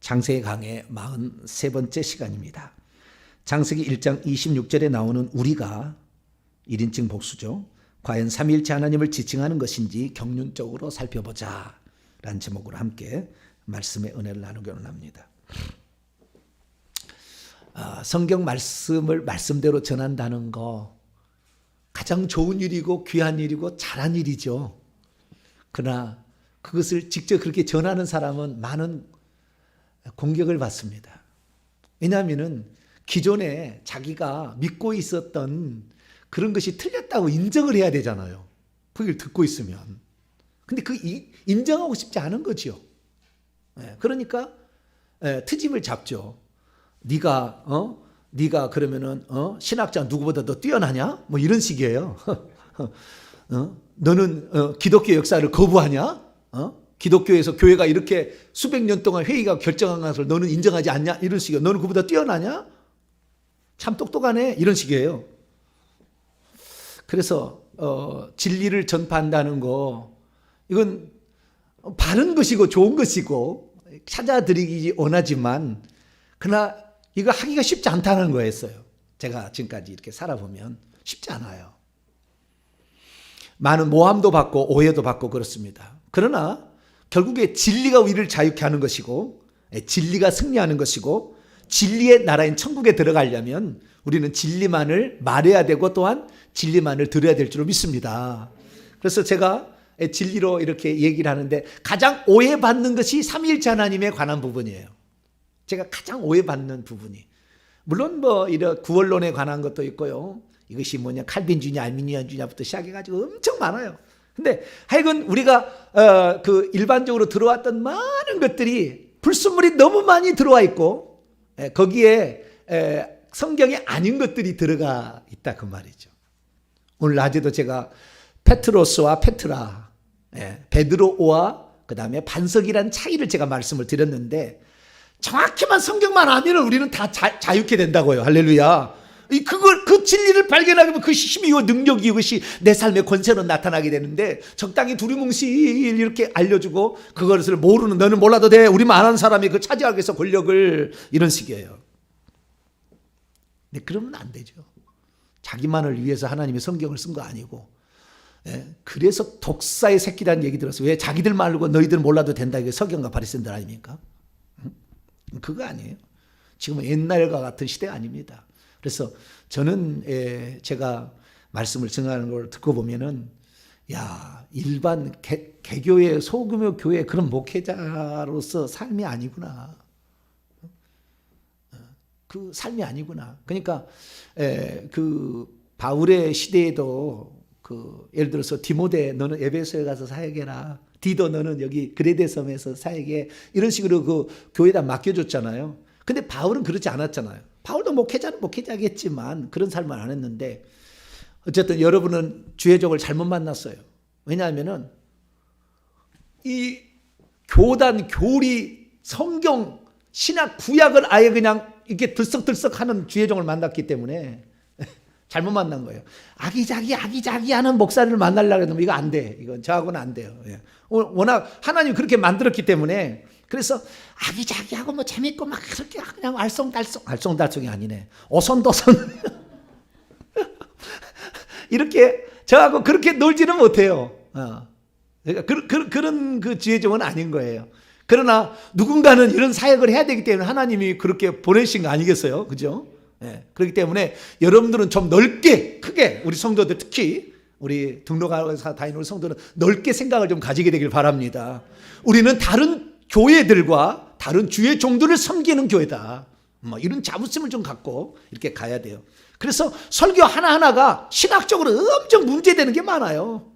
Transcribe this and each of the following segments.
창세기 강의 43번째 시간입니다. 창세기 1장 26절에 나오는 우리가 1인칭 복수죠. 과연 삼위일체 하나님을 지칭하는 것인지 경륜적으로 살펴보자 라는 제목으로 함께 말씀의 은혜를 나누기를 합니다. 성경 말씀을 말씀대로 전한다는 거 가장 좋은 일이고 귀한 일이고 잘한 일이죠. 그러나 그것을 직접 그렇게 전하는 사람은 많은 공격을 받습니다. 왜냐하면 기존에 자기가 믿고 있었던 그런 것이 틀렸다고 인정을 해야 되잖아요. 그걸 듣고 있으면. 근데 인정하고 싶지 않은 거죠. 그러니까 트집을 잡죠. 네가 그러면은 신학자 누구보다 더 뛰어나냐? 뭐 이런 식이에요. 너는 기독교 역사를 거부하냐? 기독교에서 교회가 이렇게 수백 년 동안 회의가 결정한 것을 너는 인정하지 않냐? 이런 식이에요. 너는 그보다 뛰어나냐? 참 똑똑하네. 이런 식이에요. 그래서 진리를 전파한다는 거 이건 바른 것이고 좋은 것이고 찾아드리기 원하지만 그러나 이거 하기가 쉽지 않다는 거였어요. 제가 지금까지 이렇게 살아보면 쉽지 않아요. 많은 모함도 받고 오해도 받고 그렇습니다. 그러나 결국에 진리가 우리를 자유케 하는 것이고 진리가 승리하는 것이고 진리의 나라인 천국에 들어가려면 우리는 진리만을 말해야 되고 또한 진리만을 들어야 될 줄 믿습니다. 그래서 제가 진리로 이렇게 얘기를 하는데 가장 오해받는 것이 삼위일체 하나님에 관한 부분이에요. 제가 가장 오해받는 부분이. 물론 이런 구원론에 관한 것도 있고요. 이것이 뭐냐 칼빈주의냐 알미니안주의냐부터 시작해가지고 엄청 많아요. 근데 하여간 우리가 그 일반적으로 들어왔던 많은 것들이 불순물이 너무 많이 들어와 있고 거기에 성경에 아닌 것들이 들어가 있다 그 말이죠. 오늘 낮에도 제가 페트로스와 페트라, 베드로와 그 다음에 반석이란 차이를 제가 말씀을 드렸는데 정확히만 성경만 아면 우리는 다 자유케 된다고요. 할렐루야. 그 진리를 발견하게 되면 그 힘이고 능력이 이것이 내 삶의 권세로 나타나게 되는데 적당히 두리뭉실 이렇게 알려주고 그것을 모르는 너는 몰라도 돼. 우리만 아는 사람이 그 차지하기 위해서 권력을 이런 식이에요. 근데 그러면 안 되죠. 자기만을 위해서 하나님이 성경을 쓴 거 아니고 그래서 독사의 새끼라는 얘기 들었어요. 왜 자기들 말고 너희들 몰라도 된다. 이게 서경과 바리새인들 아닙니까? 그거 아니에요. 지금은 옛날과 같은 시대 아닙니다. 그래서 저는 제가 말씀을 증하는 걸 듣고 보면은 일반 개교의 소규모 교회 그런 목회자로서 삶이 아니구나. 그 삶이 아니구나. 그러니까 그 바울의 시대에도 예를 들어서 디모데 너는 에베소에 가서 사역해라. 디도 너는 여기 그레데 섬에서 사역해. 이런 식으로 그 교회에다 맡겨줬잖아요. 근데 바울은 그렇지 않았잖아요. 바울도 목회자는 목회자겠지만 그런 삶을 안 했는데 어쨌든 여러분은 주의 종을 잘못 만났어요. 왜냐하면은 이 교단, 교리, 성경, 신학, 구약을 아예 그냥 이렇게 들썩들썩하는 주의 종을 만났기 때문에 잘못 만난 거예요. 아기자기하는 목사를 만나려고 해도 이거 안 돼. 이건 저하고는 안 돼요. 워낙 하나님 그렇게 만들었기 때문에 그래서 아기자기하고 뭐 재밌고 막 그렇게 그냥 알쏭달쏭이 아니네. 오손도손 이렇게 저하고 그렇게 놀지는 못해요. 그런 그 지혜종은 아닌 거예요. 그러나 누군가는 이런 사역을 해야 되기 때문에 하나님이 그렇게 보내신 거 아니겠어요? 그죠? 그렇기 때문에 여러분들은 좀 넓게 크게 우리 성도들 특히 우리 등록하면서 다니는 우리 성도는 넓게 생각을 좀 가지게 되길 바랍니다. 우리는 다른 교회들과 다른 주의 종들을 섬기는 교회다. 이런 자부심을 좀 갖고 이렇게 가야 돼요. 그래서 설교 하나하나가 신학적으로 엄청 문제되는 게 많아요.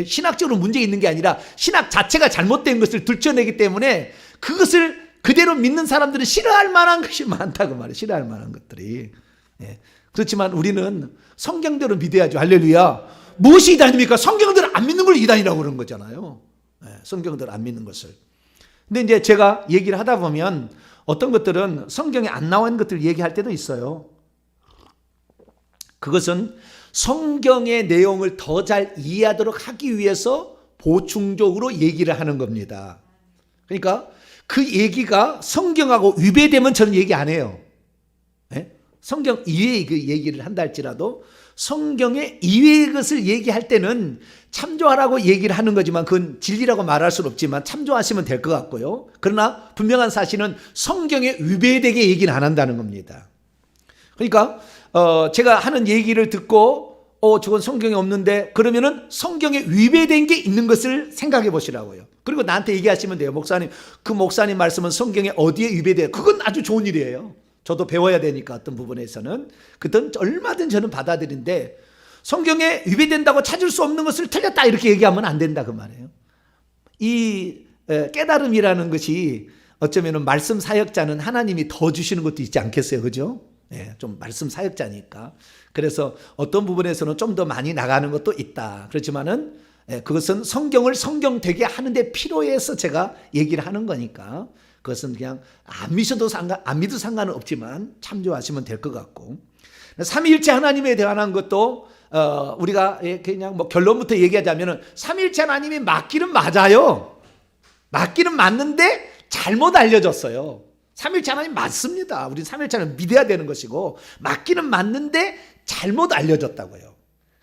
신학적으로 문제 있는 게 아니라 신학 자체가 잘못된 것을 들춰내기 때문에 그것을 그대로 믿는 사람들은 싫어할 만한 것이 많다고 말이에요. 싫어할 만한 것들이. 그렇지만 우리는 성경대로 믿어야죠. 할렐루야. 무엇이 이단입니까? 성경대로 안 믿는 걸 이단이라고 그러는 거잖아요. 성경대로 안 믿는 것을. 근데 이제 제가 얘기를 하다 보면 어떤 것들은 성경에 안 나와 있는 것들을 얘기할 때도 있어요. 그것은 성경의 내용을 더 잘 이해하도록 하기 위해서 보충적으로 얘기를 하는 겁니다. 그러니까 그 얘기가 성경하고 위배되면 저는 얘기 안 해요. 예? 성경 이외의 그 얘기를 한다 할지라도 성경의 이외의 것을 얘기할 때는 참조하라고 얘기를 하는 거지만 그건 진리라고 말할 수는 없지만 참조하시면 될 것 같고요. 그러나 분명한 사실은 성경에 위배되게 얘기는 안 한다는 겁니다. 그러니까 제가 하는 얘기를 듣고 저건 성경에 없는데 그러면은 성경에 위배된 게 있는 것을 생각해 보시라고요. 그리고 나한테 얘기하시면 돼요. 목사님, 그 목사님 말씀은 성경에 어디에 위배돼요? 그건 아주 좋은 일이에요. 저도 배워야 되니까 어떤 부분에서는. 그땐 얼마든 저는 받아들인데 성경에 위배된다고 찾을 수 없는 것을 틀렸다 이렇게 얘기하면 안 된다 그 말이에요. 이 깨달음이라는 것이 어쩌면 말씀 사역자는 하나님이 더 주시는 것도 있지 않겠어요. 그죠? 예, 좀 말씀 사역자니까. 그래서 어떤 부분에서는 좀 더 많이 나가는 것도 있다. 그렇지만은 그것은 성경을 성경 되게 하는데 필요해서 제가 얘기를 하는 거니까 그것은 그냥 안 믿어도 상관은 없지만 참조하시면 될 것 같고, 삼위일체 하나님에 대한 것도 우리가 그냥 뭐 결론부터 얘기하자면은 삼위일체 하나님이 맞기는 맞아요. 맞기는 맞는데 잘못 알려졌어요. 삼위일체 하나님 맞습니다. 우리 삼위일체 하나님 믿어야 되는 것이고 맞기는 맞는데 잘못 알려졌다고요.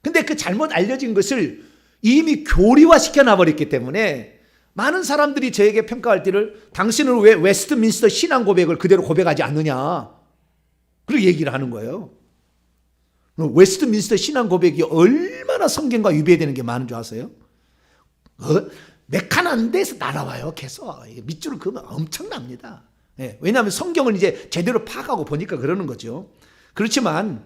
근데 그 잘못 알려진 것을 이미 교리화시켜 놔버렸기 때문에 많은 사람들이 저에게 평가할 때를 당신은 왜 웨스트민스터 신앙 고백을 그대로 고백하지 않느냐 그렇게 얘기를 하는 거예요. 웨스트민스터 신앙 고백이 얼마나 성경과 위배되는 게 많은 줄 아세요? 메카난 데서 날아와요. 계속 밑줄을 그으면 엄청납니다. 왜냐하면 성경을 이제 제대로 파악하고 보니까 그러는 거죠. 그렇지만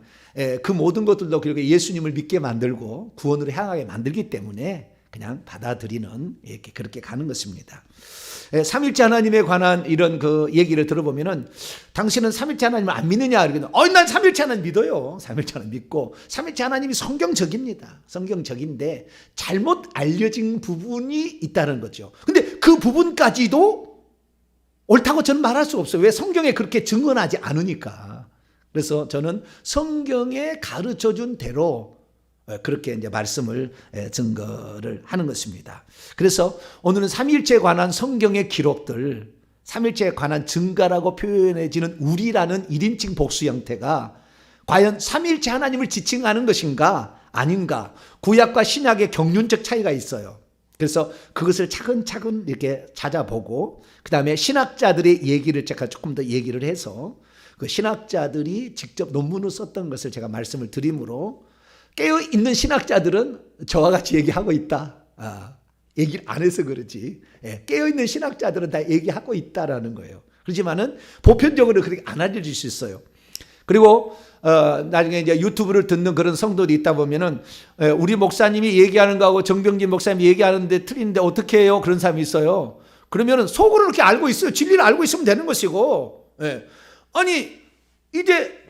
그 모든 것들도 결국에 예수님을 믿게 만들고 구원으로 향하게 만들기 때문에 그냥 받아들이는 이렇게 그렇게 가는 것입니다. 삼일째 하나님에 관한 이런 그 얘기를 들어보면은 당신은 삼일째 하나님을 안 믿느냐 이러거든. 난 삼일째 하나님 믿어요. 삼일째 하나님 믿고 삼일째 하나님이 성경적입니다. 성경적인데 잘못 알려진 부분이 있다는 거죠. 근데 그 부분까지도 옳다고 저는 말할 수 없어요. 왜? 성경에 그렇게 증언하지 않으니까. 그래서 저는 성경에 가르쳐준 대로 그렇게 이제 말씀을 증거를 하는 것입니다. 그래서 오늘은 삼위일체에 관한 성경의 기록들, 삼위일체에 관한 증거라고 표현해지는 우리라는 1인칭 복수 형태가 과연 삼위일체 하나님을 지칭하는 것인가 아닌가, 구약과 신약의 경륜적 차이가 있어요. 그래서 그것을 차근차근 이렇게 찾아보고 그 다음에 신학자들의 얘기를 제가 조금 더 얘기를 해서 그 신학자들이 직접 논문을 썼던 것을 제가 말씀을 드림으로 깨어있는 신학자들은 저와 같이 얘기하고 있다. 얘기를 안 해서 그러지. 깨어있는 신학자들은 다 얘기하고 있다라는 거예요. 그렇지만은 보편적으로 그렇게 안 알려질 수 있어요. 그리고 나중에 이제 유튜브를 듣는 그런 성도들이 있다 보면은 우리 목사님이 얘기하는 거하고 정병진 목사님이 얘기하는데 틀린데 어떻게 해요? 그런 사람이 있어요. 그러면은 속으로 이렇게 알고 있어요. 진리를 알고 있으면 되는 것이고. 아니 이제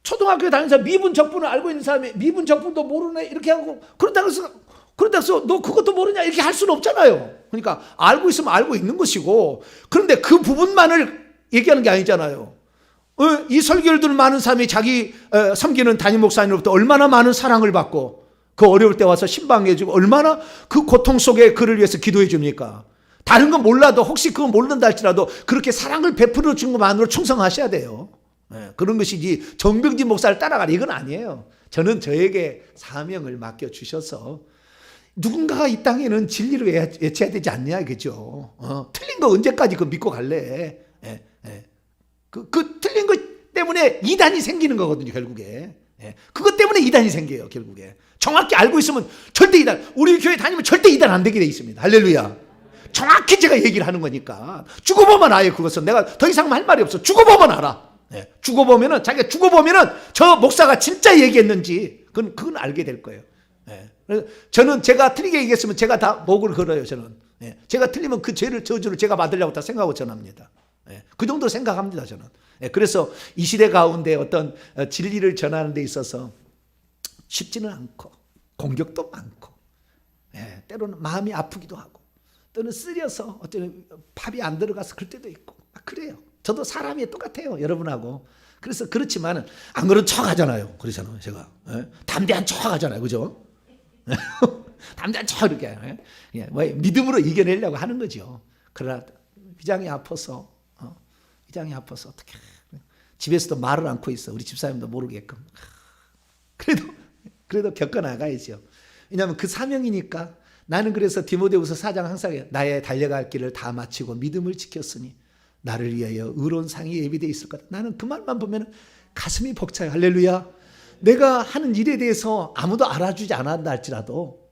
초등학교 다니면서 미분 적분을 알고 있는 사람이 미분 적분도 모르네 이렇게 하고 그렇다고 해서 너 그것도 모르냐 이렇게 할 수는 없잖아요. 그러니까 알고 있으면 알고 있는 것이고, 그런데 그 부분만을 얘기하는 게 아니잖아요. 이 설교를 듣는 많은 사람이 자기 섬기는 담임 목사님으로부터 얼마나 많은 사랑을 받고 그 어려울 때 와서 신방해 주고 얼마나 그 고통 속에 그를 위해서 기도해 줍니까? 다른 건 몰라도 혹시 그거 모른다 할지라도 그렇게 사랑을 베풀어 준 것만으로 충성하셔야 돼요. 그런 것이지 정병진 목사를 따라가라 이건 아니에요. 저는 저에게 사명을 맡겨주셔서 누군가가 이 땅에는 진리를 외쳐야 되지 않냐 그죠? 틀린 거 언제까지 그 믿고 갈래? 그 틀린 것 때문에 이단이 생기는 거거든요 결국에. 그것 때문에 이단이 생겨요 결국에. 정확히 알고 있으면 절대 이단, 우리 교회 다니면 절대 이단 안 되게 돼 있습니다. 할렐루야. 정확히 제가 얘기를 하는 거니까 죽어보면 알아요. 그것은 내가 더 이상 할 말이 없어. 죽어보면 알아. 죽어보면은 자기가 죽어보면은 저 목사가 진짜 얘기했는지 그건 알게 될 거예요. 저는 제가 틀리게 얘기했으면 제가 다 목을 걸어요. 저는 제가 틀리면 그 죄를 저주를 제가 받으려고 다 생각하고 전합니다. 그 정도 생각합니다 저는. 그래서 이 시대 가운데 어떤 진리를 전하는 데 있어서 쉽지는 않고 공격도 많고 때로는 마음이 아프기도 하고 또는 쓰려서 어쩌면 밥이 안 들어가서 그럴 때도 있고 그래요. 저도 사람이 똑같아요 여러분하고. 그래서 그렇지만 안 그런 척 하잖아요. 그러잖아요 제가. 담대한 척 하잖아요. 그죠? 담대한 척 이렇게 믿음으로 이겨내려고 하는 거죠. 그러나 위장이 아파서 위장이 아파서 어떻게 집에서도 말을 않고 있어. 우리 집사님도 모르게끔. 그래도 겪어나가야죠. 왜냐하면 그 사명이니까. 나는 그래서 디모데후서 4장 항상 나의 달려갈 길을 다 마치고 믿음을 지켰으니 나를 위하여 의로운 상이 예비되어 있을 거다. 나는 그 말만 보면 가슴이 벅차요. 할렐루야. 내가 하는 일에 대해서 아무도 알아주지 않았다 할지라도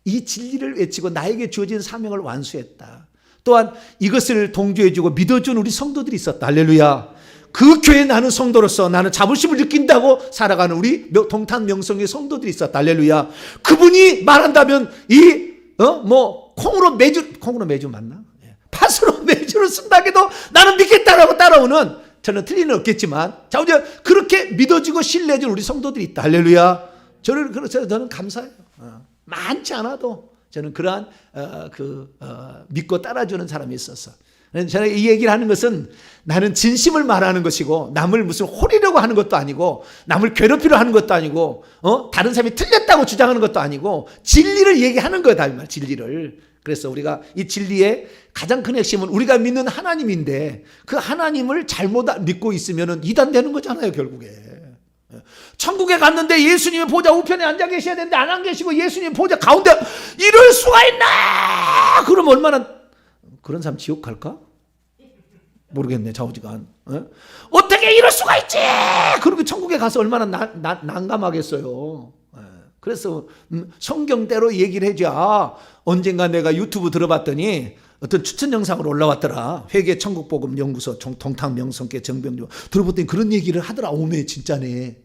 이 진리를 외치고 나에게 주어진 사명을 완수했다. 또한 이것을 동조해주고 믿어준 우리 성도들이 있었다. 할렐루야. 그 교회에 나는 성도로서 나는 자부심을 느낀다고 살아가는 우리 동탄 명성의 성도들이 있었다. 할렐루야. 그분이 말한다면 콩으로 매주 맞나? 팥으로 매주를 쓴다 해도 나는 믿겠다라고 따라오는, 저는 틀리는 없겠지만, 자, 이제 그렇게 믿어지고 신뢰해준 우리 성도들이 있다. 할렐루야. 저는 감사해요. 많지 않아도 저는 그러한 믿고 따라주는 사람이 있었어. 저는 이 얘기를 하는 것은 나는 진심을 말하는 것이고 남을 무슨 호리려고 하는 것도 아니고 남을 괴롭히려 하는 것도 아니고 다른 사람이 틀렸다고 주장하는 것도 아니고 진리를 얘기하는 거다 이 말. 진리를. 그래서 우리가 이 진리의 가장 큰 핵심은 우리가 믿는 하나님인데 그 하나님을 잘못 믿고 있으면 이단되는 거잖아요 결국에. 천국에 갔는데 예수님의 보좌 우편에 앉아 계셔야 되는데 안 계시고 예수님 보좌 가운데 이럴 수가 있나? 그럼 얼마나 그런 사람 지옥 갈까? 모르겠네. 좌우지간. 어떻게 이럴 수가 있지? 그리고 천국에 가서 얼마나 난감하겠어요. 그래서 성경대로 얘기를 해줘야. 언젠가 내가 유튜브 들어봤더니 어떤 추천 영상으로 올라왔더라. 회계 천국복음 연구소 동탄 명성계 정병조 들어봤더니 그런 얘기를 하더라. 오메 진짜네.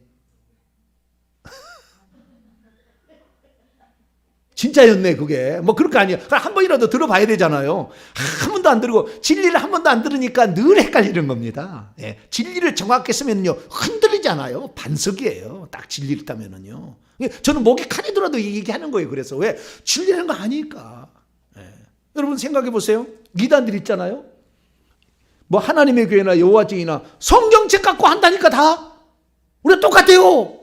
진짜였네 그게. 뭐 그럴 거 아니에요. 한 번이라도 들어봐야 되잖아요. 한 번도 안 들고 진리를 한 번도 안 들으니까 늘 헷갈리는 겁니다. 예. 진리를 정확히 쓰면요 흔들리잖아요. 반석이에요. 딱 진리를 따면은요. 저는 목이 칼이 들어도 얘기하는 거예요. 그래서 왜? 진리라는 거 아니까. 예. 여러분 생각해 보세요. 이단들 있잖아요. 뭐 하나님의 교회나 여호와 증인이나 성경책 갖고 한다니까 다. 우리가 똑같아요.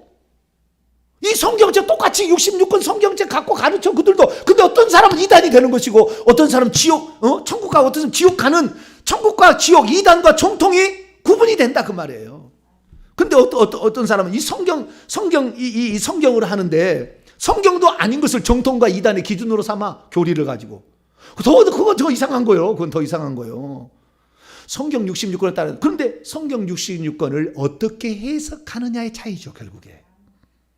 이 성경책 똑같이 66권 성경책 갖고 가르쳐 그들도. 근데 어떤 사람은 이단이 되는 것이고 어떤 사람은 지옥 천국 가고 어떤 사람은 지옥 가는, 천국과 지옥 이단과 정통이 구분이 된다 그 말이에요. 근데 어떤 사람은 이 성경으로 하는데 성경도 아닌 것을 정통과 이단의 기준으로 삼아 교리를 가지고. 그건 더 이상한 거예요. 그건 더 이상한 거예요. 성경 66권을 따르는. 그런데 성경 66권을 어떻게 해석하느냐의 차이죠 결국에.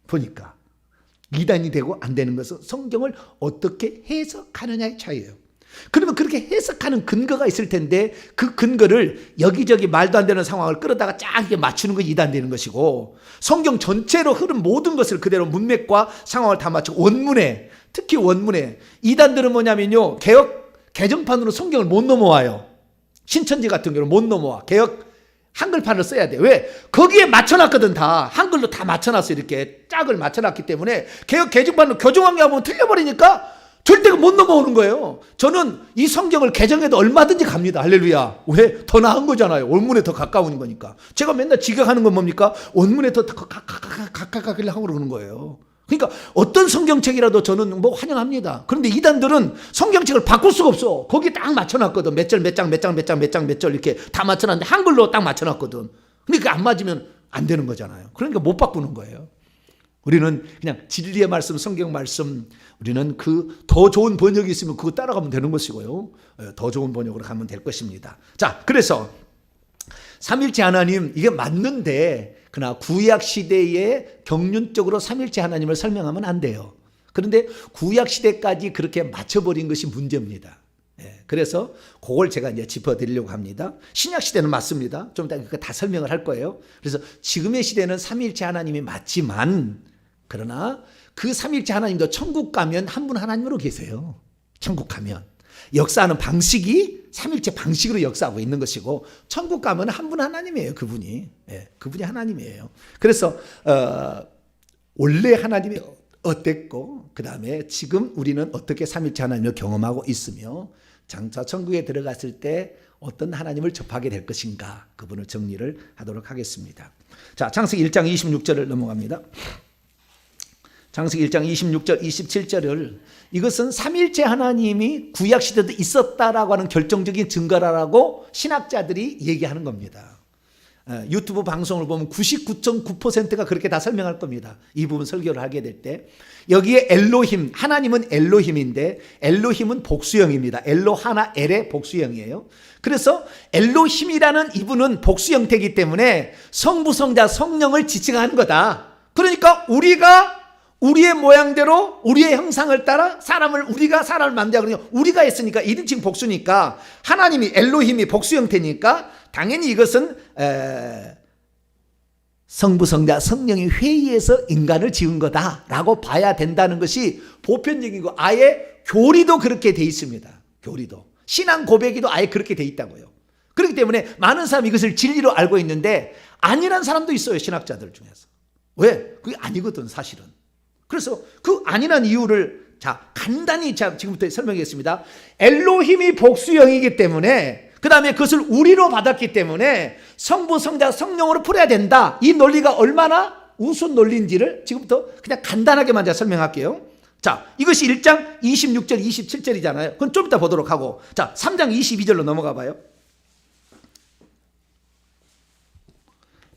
보니까 이단이 되고 안 되는 것은 성경을 어떻게 해석하느냐의 차이예요. 그러면 그렇게 해석하는 근거가 있을 텐데 그 근거를 여기저기 말도 안 되는 상황을 끌어다가 쫙 이렇게 맞추는 것이 이단되는 것이고, 성경 전체로 흐른 모든 것을 그대로 문맥과 상황을 다 맞추고 원문에, 특히 원문에 이단들은 뭐냐면요 개정판으로 성경을 못 넘어와요. 신천지 같은 경우는 못 넘어와. 한글판을 써야 돼. 왜? 거기에 맞춰놨거든. 다 한글로 다 맞춰놨어. 이렇게 짝을 맞춰놨기 때문에 개정판으로 교정한 게 하면 틀려버리니까 절대 못 넘어오는 거예요. 저는 이 성경을 개정해도 얼마든지 갑니다. 할렐루야. 왜? 더 나은 거잖아요. 원문에 더 가까운 거니까. 제가 맨날 지각하는 건 뭡니까? 원문에 더 가까이 하고 그러는 거예요. 그러니까 어떤 성경책이라도 저는 뭐 환영합니다. 그런데 이단들은 성경책을 바꿀 수가 없어. 거기 딱 맞춰놨거든. 몇 절, 몇 장, 몇 장, 몇 장, 몇 장, 몇 절 이렇게 다 맞춰놨는데 한글로 딱 맞춰놨거든. 근데 그게 안 맞으면 안 되는 거잖아요. 그러니까 못 바꾸는 거예요. 우리는 그냥 진리의 말씀, 성경 말씀, 우리는 그 더 좋은 번역이 있으면 그거 따라가면 되는 것이고요. 더 좋은 번역으로 가면 될 것입니다. 자, 그래서 삼일체 하나님 이게 맞는데 그러나 구약 시대에 경륜적으로 삼일체 하나님을 설명하면 안 돼요. 그런데 구약 시대까지 그렇게 맞춰버린 것이 문제입니다. 그래서 그걸 제가 이제 짚어드리려고 합니다. 신약 시대는 맞습니다. 좀 이따 다 설명을 할 거예요. 그래서 지금의 시대는 삼일체 하나님이 맞지만, 그러나 그 삼일체 하나님도 천국 가면 한 분 하나님으로 계세요. 천국 가면 역사하는 방식이 삼일체 방식으로 역사하고 있는 것이고, 천국 가면 한 분 하나님이에요. 그분이. 그분이 하나님이에요. 그래서 원래 하나님이 어땠고 그 다음에 지금 우리는 어떻게 삼일체 하나님을 경험하고 있으며 장차 천국에 들어갔을 때 어떤 하나님을 접하게 될 것인가, 그분을 정리를 하도록 하겠습니다. 자, 창세기 1장 26절을 넘어갑니다. 창세기 1장 26절 27절을 이것은 삼일체 하나님이 구약시대도 있었다라고 하는 결정적인 증거라고 신학자들이 얘기하는 겁니다. 유튜브 방송을 보면 99.9%가 그렇게 다 설명할 겁니다. 이 부분 설교를 하게 될 때 여기에 엘로힘, 하나님은 엘로힘인데 엘로힘은 복수형입니다. 엘로 하나 엘의 복수형이에요. 그래서 엘로힘이라는 이분은 복수 형태이기 때문에 성부, 성자, 성령을 지칭하는 거다. 그러니까 우리가 우리의 모양대로 우리의 형상을 따라 우리가 사람을 만들자 그러니까 우리가 했으니까 1인칭 복수니까 하나님이 엘로힘이 복수 형태니까 당연히 이것은 성부, 성자, 성령이 회의해서 인간을 지은 거다라고 봐야 된다는 것이 보편적이고 아예 교리도 그렇게 돼 있습니다. 교리도. 신앙 고백이도 아예 그렇게 돼 있다고요. 그렇기 때문에 많은 사람이 이것을 진리로 알고 있는데 아니란 사람도 있어요. 신학자들 중에서. 왜? 그게 아니거든 사실은. 그래서 그 아니란 이유를 간단히 지금부터 설명하겠습니다. 엘로힘이 복수형이기 때문에 그 다음에 그것을 우리로 받았기 때문에 성부, 성자, 성령으로 풀어야 된다. 이 논리가 얼마나 우스운 논리인지를 지금부터 그냥 간단하게만 제가 설명할게요. 자, 이것이 1장 26절 27절이잖아요. 그건 좀 이따 보도록 하고, 자 3장 22절로 넘어가 봐요.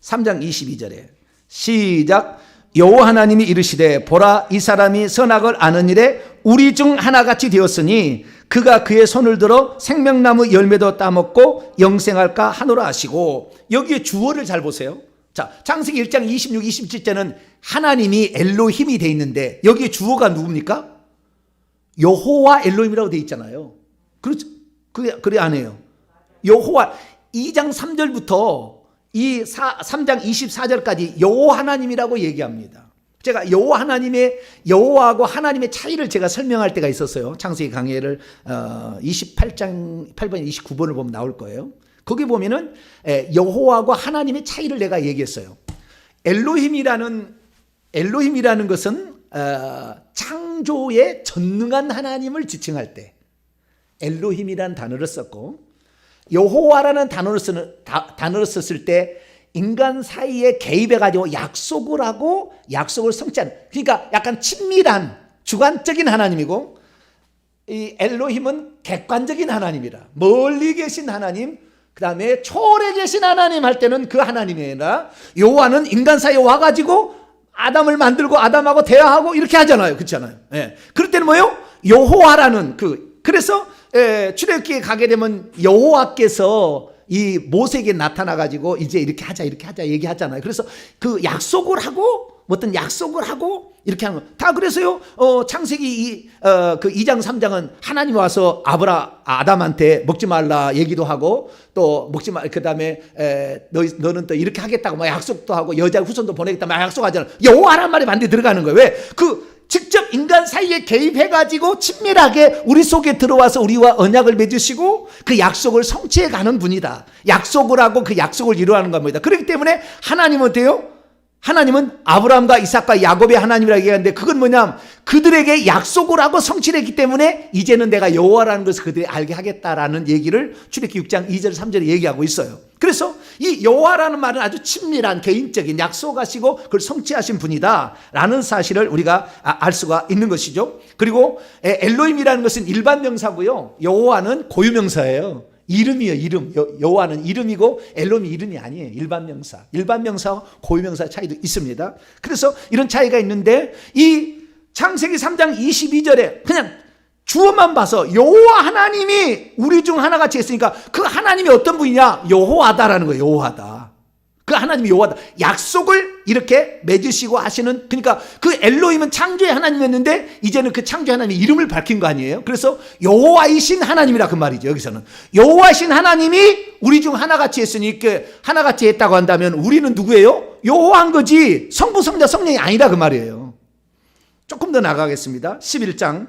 3장 22절에 시작. 여호와 하나님이 이르시되 보라 이 사람이 선악을 아는 일에 우리 중 하나같이 되었으니 그가 그의 손을 들어 생명나무 열매도 따먹고 영생할까 하노라 하시고, 여기에 주어를 잘 보세요. 자, 창세기 1장 26, 27절은 하나님이 엘로힘이 돼 있는데 여기에 주어가 누굽니까? 여호와 엘로힘이라고 돼 있잖아요. 그렇죠? 그래 안 해요. 여호와 2장 3절부터 이 3장 24절까지 여호와 하나님이라고 얘기합니다. 제가 여호와하고 하나님의 차이를 제가 설명할 때가 있었어요. 창세기 강해를 28장 8번 29번을 보면 나올 거예요. 거기 보면은 여호와하고 하나님의 차이를 내가 얘기했어요. 엘로힘이라는 것은 창조에 전능한 하나님을 지칭할 때 엘로힘이라는 단어를 썼고, 여호와라는 단어를 썼을 때 인간 사이에 개입해가지고 약속을 하고 약속을 성취하는, 그러니까 약간 친밀한 주관적인 하나님이고, 이 엘로힘은 객관적인 하나님이라 멀리 계신 하나님, 그 다음에 초월해 계신 하나님 할 때는 그 하나님이 아니라 여호와는 인간 사이에 와가지고 아담을 만들고 아담하고 대화하고 이렇게 하잖아요. 그렇잖아요. 예. 그럴 때는 뭐예요? 여호와라는 그래서 출애굽기에 가게 되면 여호와께서 이 모세에게 나타나가지고 이제 이렇게 하자 얘기하잖아요. 그래서 그 약속을 하고 어떤 약속을 하고 이렇게 하는 거 다. 그래서요 창세기 그 2장 3장은 하나님이 와서 아담한테 먹지 말라 얘기도 하고 또 먹지 말, 그 다음에 너는 또 이렇게 하겠다고 막 약속도 하고 여자 후손도 보내겠다 막 약속하잖아요. 여호와란 말이 반드시 들어가는 거예요. 왜? 직접 인간 사이에 개입해가지고 친밀하게 우리 속에 들어와서 우리와 언약을 맺으시고 그 약속을 성취해 가는 분이다. 약속을 하고 그 약속을 이루어가는 겁니다. 그렇기 때문에 하나님은 어때요? 하나님은 아브라함과 이삭과 야곱의 하나님이라고 얘기하는데 그건 뭐냐면 그들에게 약속을 하고 성취를 했기 때문에 이제는 내가 여호와라는 것을 그들이 알게 하겠다라는 얘기를 출애굽기 6장 2절 3절에 얘기하고 있어요. 그래서 이 여호와라는 말은 아주 친밀한 개인적인 약속하시고 그걸 성취하신 분이다 라는 사실을 우리가 알 수가 있는 것이죠. 그리고 엘로힘이라는 것은 일반 명사고요, 여호와는 고유명사예요. 이름이에요. 이름. 여호와는 이름이고 엘로힘이 이름이 아니에요. 일반 명사와 고유명사 차이도 있습니다. 그래서 이런 차이가 있는데 이 창세기 3장 22절에 그냥 주어만 봐서 여호와 하나님이 우리 중 하나같이 했으니까 그 하나님이 어떤 분이냐? 여호와다라는 거예요. 여호와다. 그 하나님이 여호와다. 약속을 이렇게 맺으시고 하시는, 그러니까 그 엘로힘은 창조의 하나님이었는데 이제는 그 창조의 하나님의 이름을 밝힌 거 아니에요. 그래서 여호와이신 하나님이라 그 말이죠. 여기서는 여호와이신 하나님이 우리 중 하나같이 했으니 하나같이 했다고 한다면 우리는 누구예요? 여호와인 거지 성부, 성자, 성령이 아니라 그 말이에요. 조금 더 나가겠습니다. 11장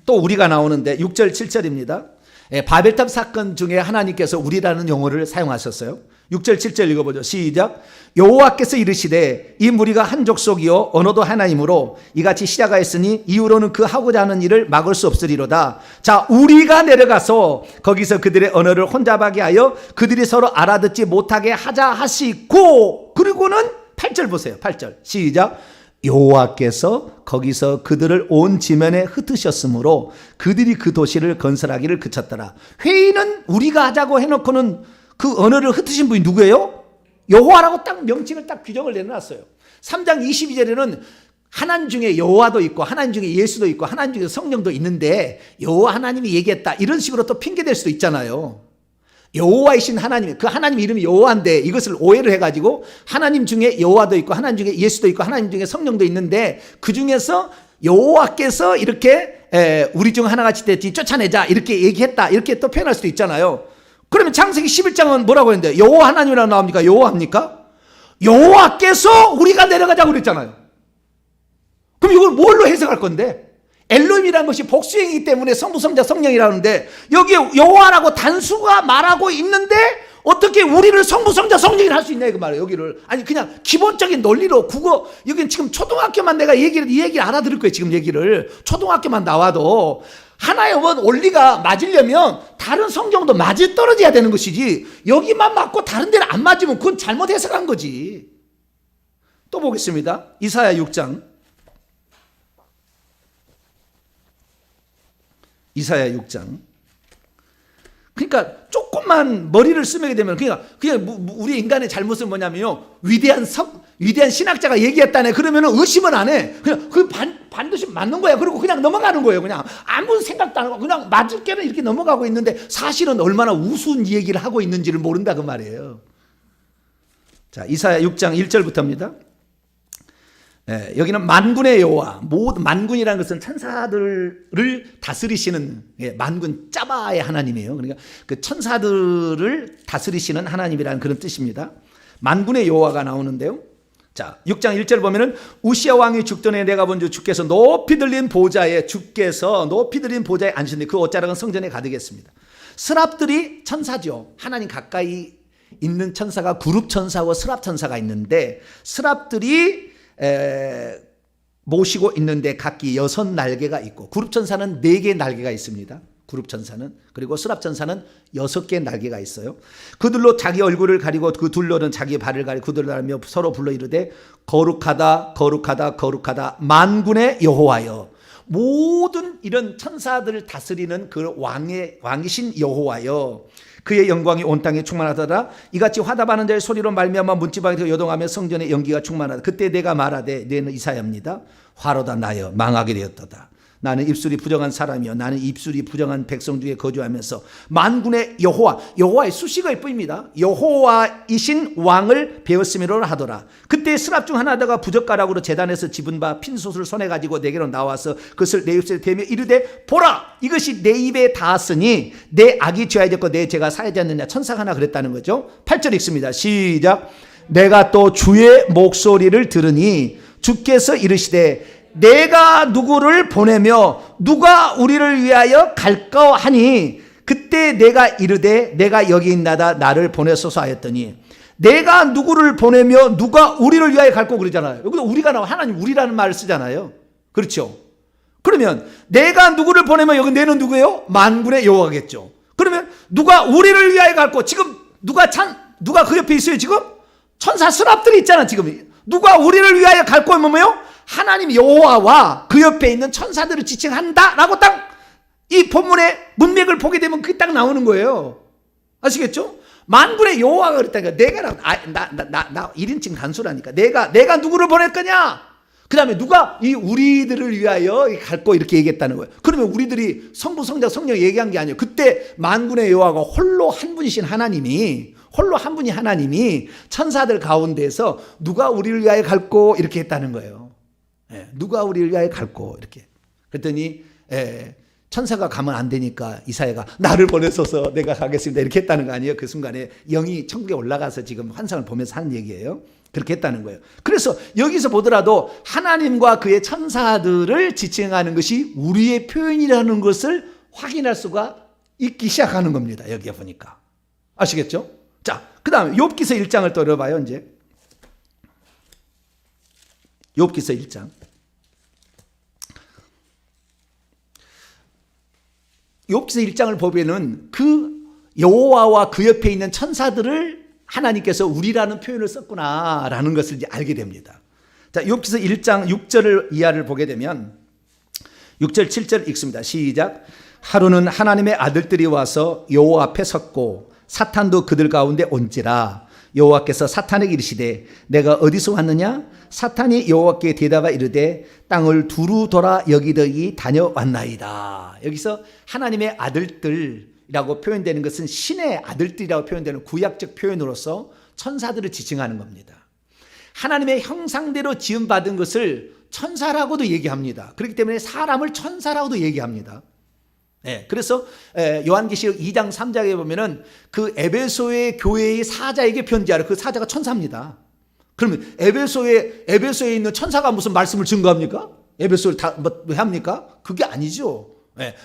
또 우리가 나오는데 6절 7절입니다. 바벨탑 사건 중에 하나님께서 우리라는 용어를 사용하셨어요. 6절 7절 읽어보죠. 시작. 여호와께서 이르시되 이 무리가 한 족속이요 언어도 하나이므로 이같이 시작하였으니 이후로는 그 하고자 하는 일을 막을 수 없으리로다. 자, 우리가 내려가서 거기서 그들의 언어를 혼잡하게 하여 그들이 서로 알아듣지 못하게 하자 하시고, 그리고는 8절 보세요. 8절 시작. 여호와께서 거기서 그들을 온 지면에 흩으셨으므로 그들이 그 도시를 건설하기를 그쳤더라. 회의는 우리가 하자고 해놓고는 그 언어를 흩으신 분이 누구예요? 여호와라고 딱 명칭을 딱 규정을 내놨어요. 3장 22절에는 하나님 중에 여호와도 있고 하나님 중에 예수도 있고 하나님 중에 성령도 있는데 여호와 하나님이 얘기했다 이런 식으로 또 핑계댈 수도 있잖아요. 여호와이신 하나님, 그 하나님 이름이 여호와인데 이것을 오해를 해가지고 하나님 중에 여호와도 있고 하나님 중에 예수도 있고 하나님 중에 성령도 있는데 그 중에서 여호와께서 이렇게 우리 중 하나같이 됐지 쫓아내자 이렇게 얘기했다 이렇게 또 표현할 수도 있잖아요. 그러면 창세기 11장은 뭐라고 했는데 여호와 하나님이라고 나옵니까? 여호와입니까? 여호와께서 우리가 내려가자고 그랬잖아요. 그럼 이걸 뭘로 해석할 건데? 엘로힘이라는 것이 복수행이기 때문에 성부, 성자, 성령이라는데 여기 여호와라고 단수가 말하고 있는데 어떻게 우리를 성부, 성자, 성령이라 할 수 있냐 그 말이에요. 여기를 아니 그냥 기본적인 논리로 국어 여기는 지금 초등학교만 내가 이 얘기를 알아들을 거예요. 지금 얘기를 초등학교만 나와도 하나의 원리가 맞으려면 다른 성경도 맞이 떨어져야 되는 것이지 여기만 맞고 다른 데는 안 맞으면 그건 잘못 해석한 거지. 또 보겠습니다. 이사야 6장. 이사야 6장. 그러니까 조금만 머리를 쓰게 되면 그냥 우리 인간의 잘못은 뭐냐면요. 위대한 신학자가 얘기했다네. 그러면은 의심은 안 해. 그냥 그 반드시 맞는 거야. 그리고 그냥 넘어가는 거예요. 그냥 아무 생각도 안 하고 그냥 맞을 게는 이렇게 넘어가고 있는데 사실은 얼마나 우스운 얘기를 하고 있는지를 모른다 그 말이에요. 자, 이사야 6장 1절부터입니다. 여기는 만군의 여호와, 모든 만군이라는 것은 천사들을 다스리시는 만군 짜바의 하나님이에요. 그러니까 그 천사들을 다스리시는 하나님이라는 그런 뜻입니다. 만군의 여호와가 나오는데요. 자, 6장 1절 보면은 우시아 왕이 죽전에 내가 본 주 주께서 높이 들린 보좌에 앉으신데 그 옷자락은 성전에 가득했습니다. 스랍들이 천사죠. 하나님 가까이 있는 천사가 그룹 천사와 스랍 천사가 있는데 스랍들이 모시고 있는데 각기 6날개가 있고 그룹 천사는 4개의 날개가 있습니다. 그룹 천사는. 그리고 스랍 천사는 6개의 날개가 있어요. 그들로 자기 얼굴을 가리고 그 둘로는 자기 발을 가리고 그들을 가리며 서로 불러 이르되 거룩하다 거룩하다 거룩하다 만군의 여호와여. 모든 이런 천사들을 다스리는 그 왕이신 여호와여. 그의 영광이 온 땅에 충만하더라. 이같이 화답하는 자의 소리로 말미암아 문지방에서 요동하며 성전의 연기가 충만하다. 그때 내가 말하되 너는 이사야입니다. 화로다 나여 망하게 되었도다. 나는 입술이 부정한 사람이요 나는 입술이 부정한 백성 중에 거주하면서 만군의 여호와의 수식어일 뿐입니다. 여호와이신 왕을 배웠음이로라 하더라. 그때 스랍 중 하나다가 부젓가락으로 제단에서 집은 바 핀솥을 손에 가지고 내게로 나와서 그것을 내 입술에 대며 이르되 보라 이것이 내 입에 닿았으니 내 악이 죄하였고 내 죄가 사하였느냐. 천사가 하나 그랬다는 거죠. 8절 읽습니다. 시작. 내가 또 주의 목소리를 들으니 주께서 이르시되 내가 누구를 보내며 누가 우리를 위하여 갈까 하니 그때 내가 이르되 내가 여기 있나다 나를 보내소서 하였더니 내가 누구를 보내며 누가 우리를 위하여 갈까 그러잖아요. 여기도 우리가 나와 하나님 우리라는 말을 쓰잖아요. 그렇죠. 그러면 내가 누구를 보내며 여기 내는 누구예요? 만군의 여호와겠죠. 그러면 누가 우리를 위하여 갈까? 지금 누가 그 옆에 있어요 지금? 천사 스랍들이 있잖아 지금. 누가 우리를 위하여 갈까 뭐예요? 하나님 여호와와 그 옆에 있는 천사들을 지칭한다라고 딱 이 본문의 문맥을 보게 되면 그게 딱 나오는 거예요. 아시겠죠? 만군의 여호와가 그랬다니까. 내가 나 1인칭 단수라니까. 내가 누구를 보낼 거냐? 그 다음에 누가 이 우리들을 위하여 갈고 이렇게 얘기했다는 거예요. 그러면 우리들이 성부 성자 성령 얘기한 게 아니에요. 그때 만군의 여호와가 홀로 한 분이신 하나님이 천사들 가운데서 누가 우리를 위하여 갈고 이렇게 했다는 거예요. 누가 우리를 위하여 갈고 이렇게. 그랬더니 천사가 가면 안 되니까 이사야가 나를 보내소서 내가 가겠습니다 이렇게 했다는 거 아니에요. 그 순간에 영이 천국에 올라가서 지금 환상을 보면서 하는 얘기예요. 그렇게 했다는 거예요. 그래서 여기서 보더라도 하나님과 그의 천사들을 지칭하는 것이 우리의 표현이라는 것을 확인할 수가 있기 시작하는 겁니다. 여기에 보니까. 아시겠죠? 자, 그 다음에 욥기서 1장을 또 읽어봐요. 이제 욥기서 1장. 욥기서 1장을 보면은 그 여호와와 그 옆에 있는 천사들을 하나님께서 우리라는 표현을 썼구나라는 것을 이제 알게 됩니다. 자, 욥기서 1장 6절을 이하를 보게 되면 6절 7절 읽습니다. 시작. 하루는 하나님의 아들들이 와서 여호와 앞에 섰고 사탄도 그들 가운데 온지라. 여호와께서 사탄에게 이르시되 내가 어디서 왔느냐? 사탄이 여호와께 대답하 이르되 땅을 두루 돌아 여기저기 다녀왔나이다. 여기서 하나님의 아들들이라고 표현되는 것은 신의 아들들이라고 표현되는 구약적 표현으로서 천사들을 지칭하는 겁니다. 하나님의 형상대로 지음받은 것을 천사라고도 얘기합니다. 그렇기 때문에 사람을 천사라고도 얘기합니다. 그래서 요한계시록 2장 3장에 보면은 그 에베소의 교회의 사자에게 편지하라. 그 사자가 천사입니다. 그러면 에베소에 있는 천사가 무슨 말씀을 증거합니까? 에베소를 다 뭐 합니까? 그게 아니죠.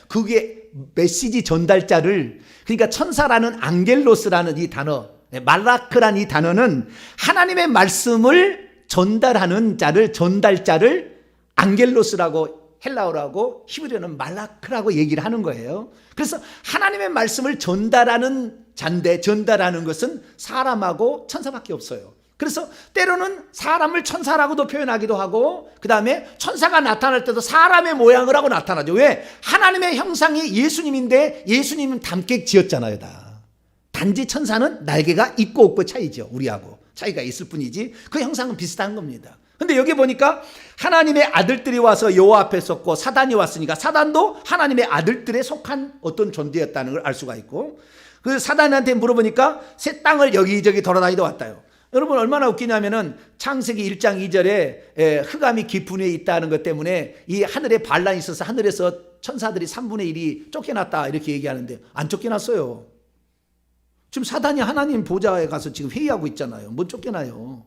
그게 메시지 전달자를, 그러니까 천사라는 앙겔로스라는 이 단어, 말라크라는 이 단어는 하나님의 말씀을 전달하는 자를, 전달자를 앙겔로스라고 헬라어라고 히브리어는 말라크라고 얘기를 하는 거예요. 그래서 하나님의 말씀을 전달하는 자인데, 전달하는 것은 사람하고 천사밖에 없어요. 그래서 때로는 사람을 천사라고도 표현하기도 하고, 그 다음에 천사가 나타날 때도 사람의 모양을 하고 나타나죠. 왜? 하나님의 형상이 예수님인데 예수님은 닮게 지었잖아요. 다. 단지 천사는 날개가 있고 없고 차이죠. 우리하고 차이가 있을 뿐이지 그 형상은 비슷한 겁니다. 근데 여기 보니까 하나님의 아들들이 와서 여호와 앞에 섰고 사단이 왔으니까 사단도 하나님의 아들들에 속한 어떤 존재였다는 걸 알 수가 있고, 그 사단한테 물어보니까 새 땅을 여기저기 돌아다니다 왔다요. 여러분 얼마나 웃기냐면은 창세기 1장 2절에 흑암이 깊은 위에 있다는 것 때문에 이 하늘에 반란이 있어서 하늘에서 천사들이 3분의 1이 쫓겨났다 이렇게 얘기하는데 안 쫓겨났어요. 지금 사단이 하나님 보좌에 가서 지금 회의하고 있잖아요. 못 쫓겨나요.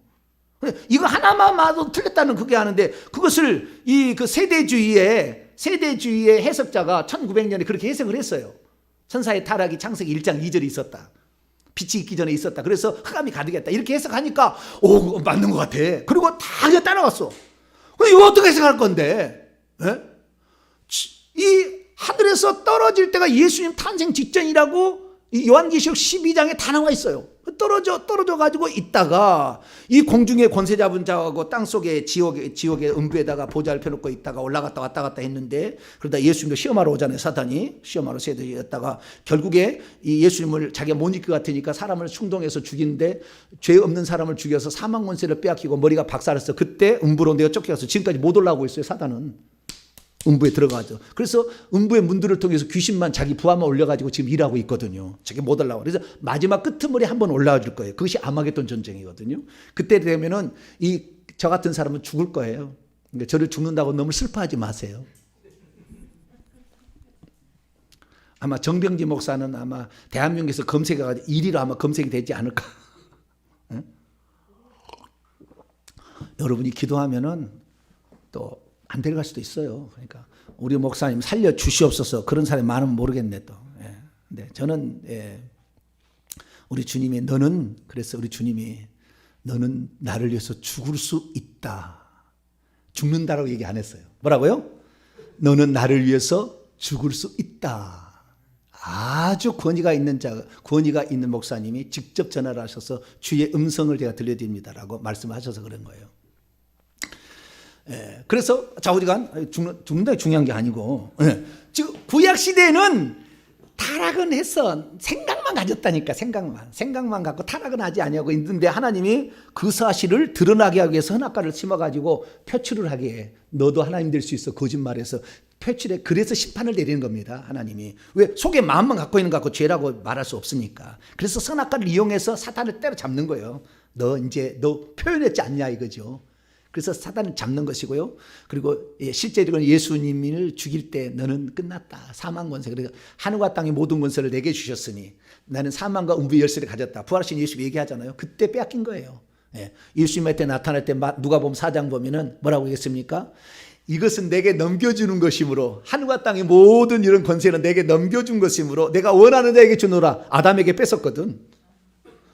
이거 하나만 봐도 틀렸다는 그게 하는데, 그것을 이 그 세대주의의 해석자가 1900년에 그렇게 해석을 했어요. 천사의 타락이 창세기 1장 2절에 있었다. 빛이 있기 전에 있었다. 그래서 흑암이 가득했다. 이렇게 해석하니까 오, 맞는 것 같아. 그리고 다 이거 따라갔어. 이거 어떻게 해석할 건데? 이 하늘에서 떨어질 때가 예수님 탄생 직전이라고 이 요한계시록 12장에 다 나와 있어요. 떨어져 가지고 있다가 이 공중에 권세 잡은 자하고 땅속에 지옥의 음부에다가 보좌를 펴놓고 있다가 올라갔다 왔다 갔다 했는데, 그러다 예수님도 시험하러 오잖아요. 사탄이 시험하러 세대였다가 결국에 이 예수님을 자기가 못 이길 것 같으니까 사람을 충동해서 죽이는데 죄 없는 사람을 죽여서 사망 권세를 빼앗기고 머리가 박살났어. 그때 음부로 내가 쫓겨가서 지금까지 못 올라오고 있어요. 사단은 음부에 들어가죠. 그래서 음부의 문들을 통해서 귀신만 자기 부하만 올려가지고 지금 일하고 있거든요. 자기 못 올라와. 그래서 마지막 끄트머리 한번 올라와 줄 거예요. 그것이 아마겟돈 전쟁이거든요. 그때 되면은 저 같은 사람은 죽을 거예요. 그러니까 저를 죽는다고 너무 슬퍼하지 마세요. 아마 정병지 목사는 아마 대한민국에서 검색해가지고 1위로 아마 검색이 되지 않을까. 응? 여러분이 기도하면은 또 안 데려갈 수도 있어요. 그러니까 우리 목사님 살려 주시옵소서. 그런 사람이 많으면 모르겠네 또. 근데 저는 우리 주님이 그래서 우리 주님이 너는 나를 위해서 죽을 수 있다. 죽는다라고 얘기 안 했어요. 뭐라고요? 너는 나를 위해서 죽을 수 있다. 아주 권위가 있는 목사님이 직접 전화를 하셔서 주의 음성을 제가 들려드립니다라고 말씀하셔서 그런 거예요. 그래서 좌우지간 죽는다 게 중요한 게 아니고, 지금 구약 시대에는 타락은 했어. 생각만 가졌다니까. 생각만 갖고 타락은 하지 아니하고 있는데, 하나님이 그 사실을 드러나게 하기 위해서 선악과를 심어가지고 표출을 하게 해. 너도 하나님 될 수 있어. 거짓말해서 표출해. 그래서 심판을 내리는 겁니다. 하나님이. 왜? 속에 마음만 갖고 있는 거 갖고 죄라고 말할 수 없으니까. 그래서 선악과를 이용해서 사탄을 때려잡는 거예요. 너 표현했지 않냐 이거죠. 그래서 사단을 잡는 것이고요. 그리고 실제로는 예수님을 죽일 때 너는 끝났다. 사망 권세. 그래서 하늘과 땅의 모든 권세를 내게 주셨으니 나는 사망과 음부의 열쇠를 가졌다. 부활하신 예수 얘기하잖아요. 그때 빼앗긴 거예요. 예수님한테 나타날 때 누가복음 4장 보면은 뭐라고 했습니까? 이것은 내게 넘겨주는 것이므로 하늘과 땅의 모든 이런 권세는 내게 넘겨준 것이므로 내가 원하는 자에게 주노라. 아담에게 뺏었거든.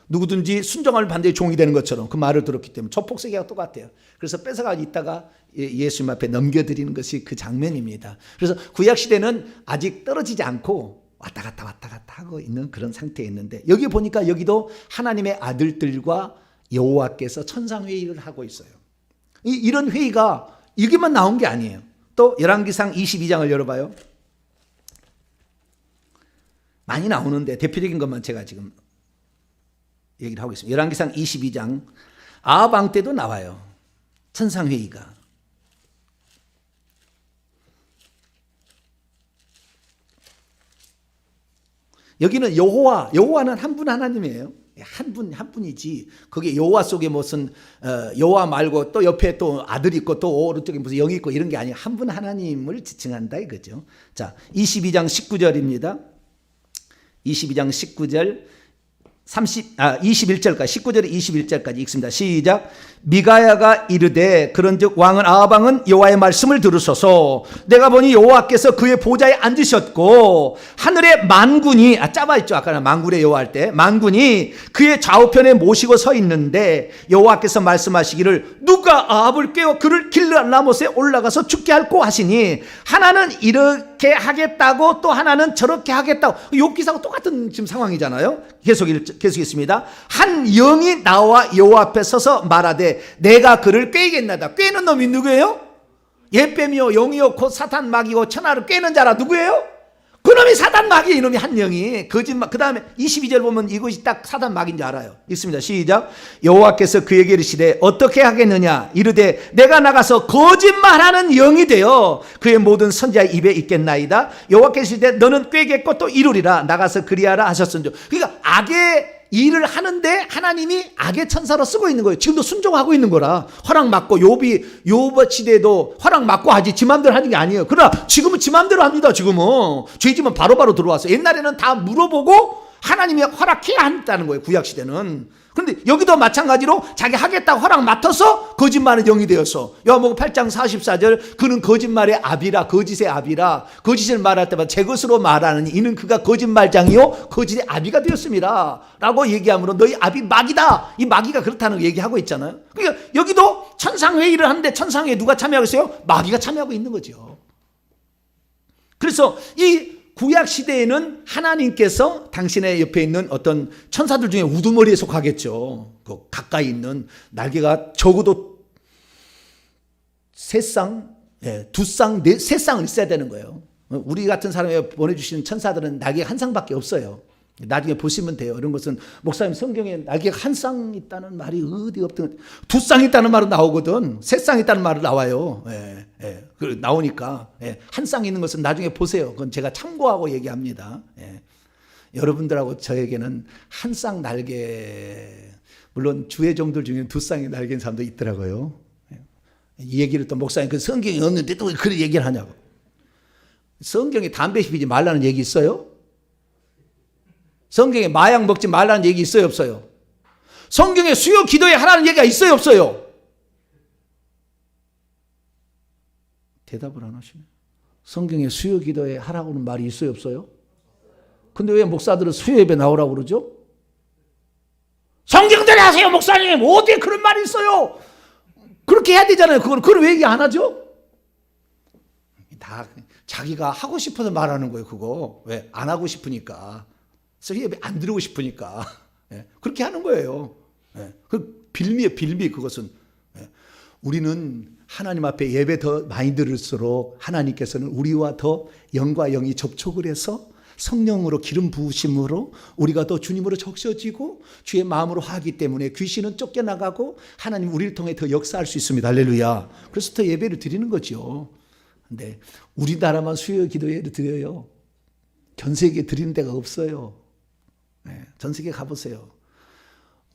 누구든지 순종하면 반드시 종이 되는 것처럼 그 말을 들었기 때문에 조폭세계가 똑같아요. 그래서 뺏어가지고 있다가 예수님 앞에 넘겨드리는 것이 그 장면입니다. 그래서 구약시대는 아직 떨어지지 않고 왔다 갔다 하고 있는 그런 상태에 있는데 여기 보니까 여기도 하나님의 아들들과 여호와께서 천상회의를 하고 있어요. 이런 회의가 여기만 나온 게 아니에요. 또 열왕기상 22장을 열어봐요. 많이 나오는데 대표적인 것만 제가 지금 얘기를 하고 있습니다. 열왕기상 22장 아합 왕 때도 나와요. 천상회의가. 여기는 여호와는 한 분 하나님이에요. 한 분이지. 거기에 여호와 속에 무슨 여호와 말고 또 옆에 또 아들이 있고 또 오른쪽에 무슨 영이 있고 이런 게 아니에요. 한 분 하나님을 지칭한다 이거죠. 자, 22장 19절입니다. 22장 19절 21절까지 19절에 21절까지 읽습니다. 시작. 미가야가 이르되 그런즉 왕은 아합 왕은 여호와의 말씀을 들으소서. 내가 보니 여호와께서 그의 보좌에 앉으셨고 하늘의 만군이 짜봐 있죠. 아까는 만군의 여호와 할 때 만군이 그의 좌우편에 모시고 서 있는데 여호와께서 말씀하시기를 누가 아합을 깨워 그를 길르라못에 올라가서 죽게 할꼬 하시니 하나는 이렇게 하겠다고 또 하나는 저렇게 하겠다고. 욥기사하고 똑같은 지금 상황이잖아요. 계속했습니다. 한 영이 나와 여호와 앞에 서서 말하되 내가 그를 꾀겠나다. 꾀는 놈이 누구예요? 옛뱀이요 영이요 곧 사탄 마귀고 천하를 꾀는 자라. 누구예요? 그놈이 사단 마귀. 이놈이 한 영이 거짓말. 그 다음에 22절 보면 이것이 딱 사단 마귀인 줄 알아요. 읽습니다. 시작. 여호와께서 그에게 이르시되 어떻게 하겠느냐. 이르되 내가 나가서 거짓말하는 영이 되어 그의 모든 선지자의 입에 있겠나이다. 여호와께서 이르시되 너는 꾀겠고 또 이루리라. 나가서 그리하라 하셨은즉. 그러니까 악의 일을 하는데 하나님이 악의 천사로 쓰고 있는 거예요. 지금도 순종하고 있는 거라. 허락 받고 욥 시대에도 허락 받고 하지 지 맘대로 하는 게 아니에요. 그러나 지금은 지 맘대로 합니다. 지금은 죄지면 바로바로 들어와서. 옛날에는 다 물어보고 하나님이 허락해야 한다는 거예요. 구약시대는. 그런데 여기도 마찬가지로 자기 하겠다고 허락 맡아서 거짓말의 영이 되었어. 요한복음 8장 44절 그는 거짓말의 아비라. 거짓의 아비라. 거짓을 말할 때마다 제 것으로 말하는 이는 그가 거짓말장이요 거짓의 아비가 되었습니다 라고 얘기하므로 너희 아비 마귀다. 이 마귀가 그렇다는 거 얘기하고 있잖아요. 그러니까 여기도 천상회의를 하는데 천상회의에 누가 참여하고 있어요? 마귀가 참여하고 있는 거죠. 그래서 이 구약 시대에는 하나님께서 당신의 옆에 있는 어떤 천사들 중에 우두머리에 속하겠죠. 그 가까이 있는 날개가 적어도 세 쌍, 두 쌍, 세 쌍은 있어야 되는 거예요. 우리 같은 사람이 보내주시는 천사들은 날개가 한 쌍밖에 없어요. 나중에 보시면 돼요. 이런 것은 목사님 성경에 날개가 한 쌍 있다는 말이 어디 없든 두 쌍 있다는 말은 나오거든. 세 쌍 있다는 말은 나와요. 나오니까 한 쌍 있는 것은 나중에 보세요. 그건 제가 참고하고 얘기합니다. 여러분들하고 저에게는 한 쌍 날개, 물론 주의 종들 중에 두 쌍의 날개인 사람도 있더라고요. 이 얘기를 또 목사님 그 성경에 없는데 또 그런 얘기를 하냐고. 성경에 담배 피우지 말라는 얘기 있어요? 성경에 마약 먹지 말라는 얘기 있어요, 없어요? 성경에 수요 기도에 하라는 얘기가 있어요, 없어요? 대답을 안 하시네. 성경에 수요 기도에 하라고는 말이 있어요, 없어요? 근데 왜 목사들은 수요 예배 나오라고 그러죠? 성경대로 하세요, 목사님. 어디에 그런 말이 있어요? 그렇게 해야 되잖아요. 그걸 왜 얘기 안 하죠? 다 자기가 하고 싶어서 말하는 거예요, 그거. 왜? 안 하고 싶으니까. 수요 예배 안 들으고 싶으니까. 그렇게 하는 거예요. 그 빌미예요, 빌미. 그것은. 우리는 하나님 앞에 예배 더 많이 들을수록 하나님께서는 우리와 더 영과 영이 접촉을 해서 성령으로 기름 부으심으로 우리가 더 주님으로 적셔지고 주의 마음으로 하기 때문에 귀신은 쫓겨나가고 하나님 우리를 통해 더 역사할 수 있습니다. 할렐루야. 그래서 더 예배를 드리는 거죠. 근데 우리나라만 수요 기도회를 드려요. 전 세계에 드리는 데가 없어요. 전 세계 가보세요.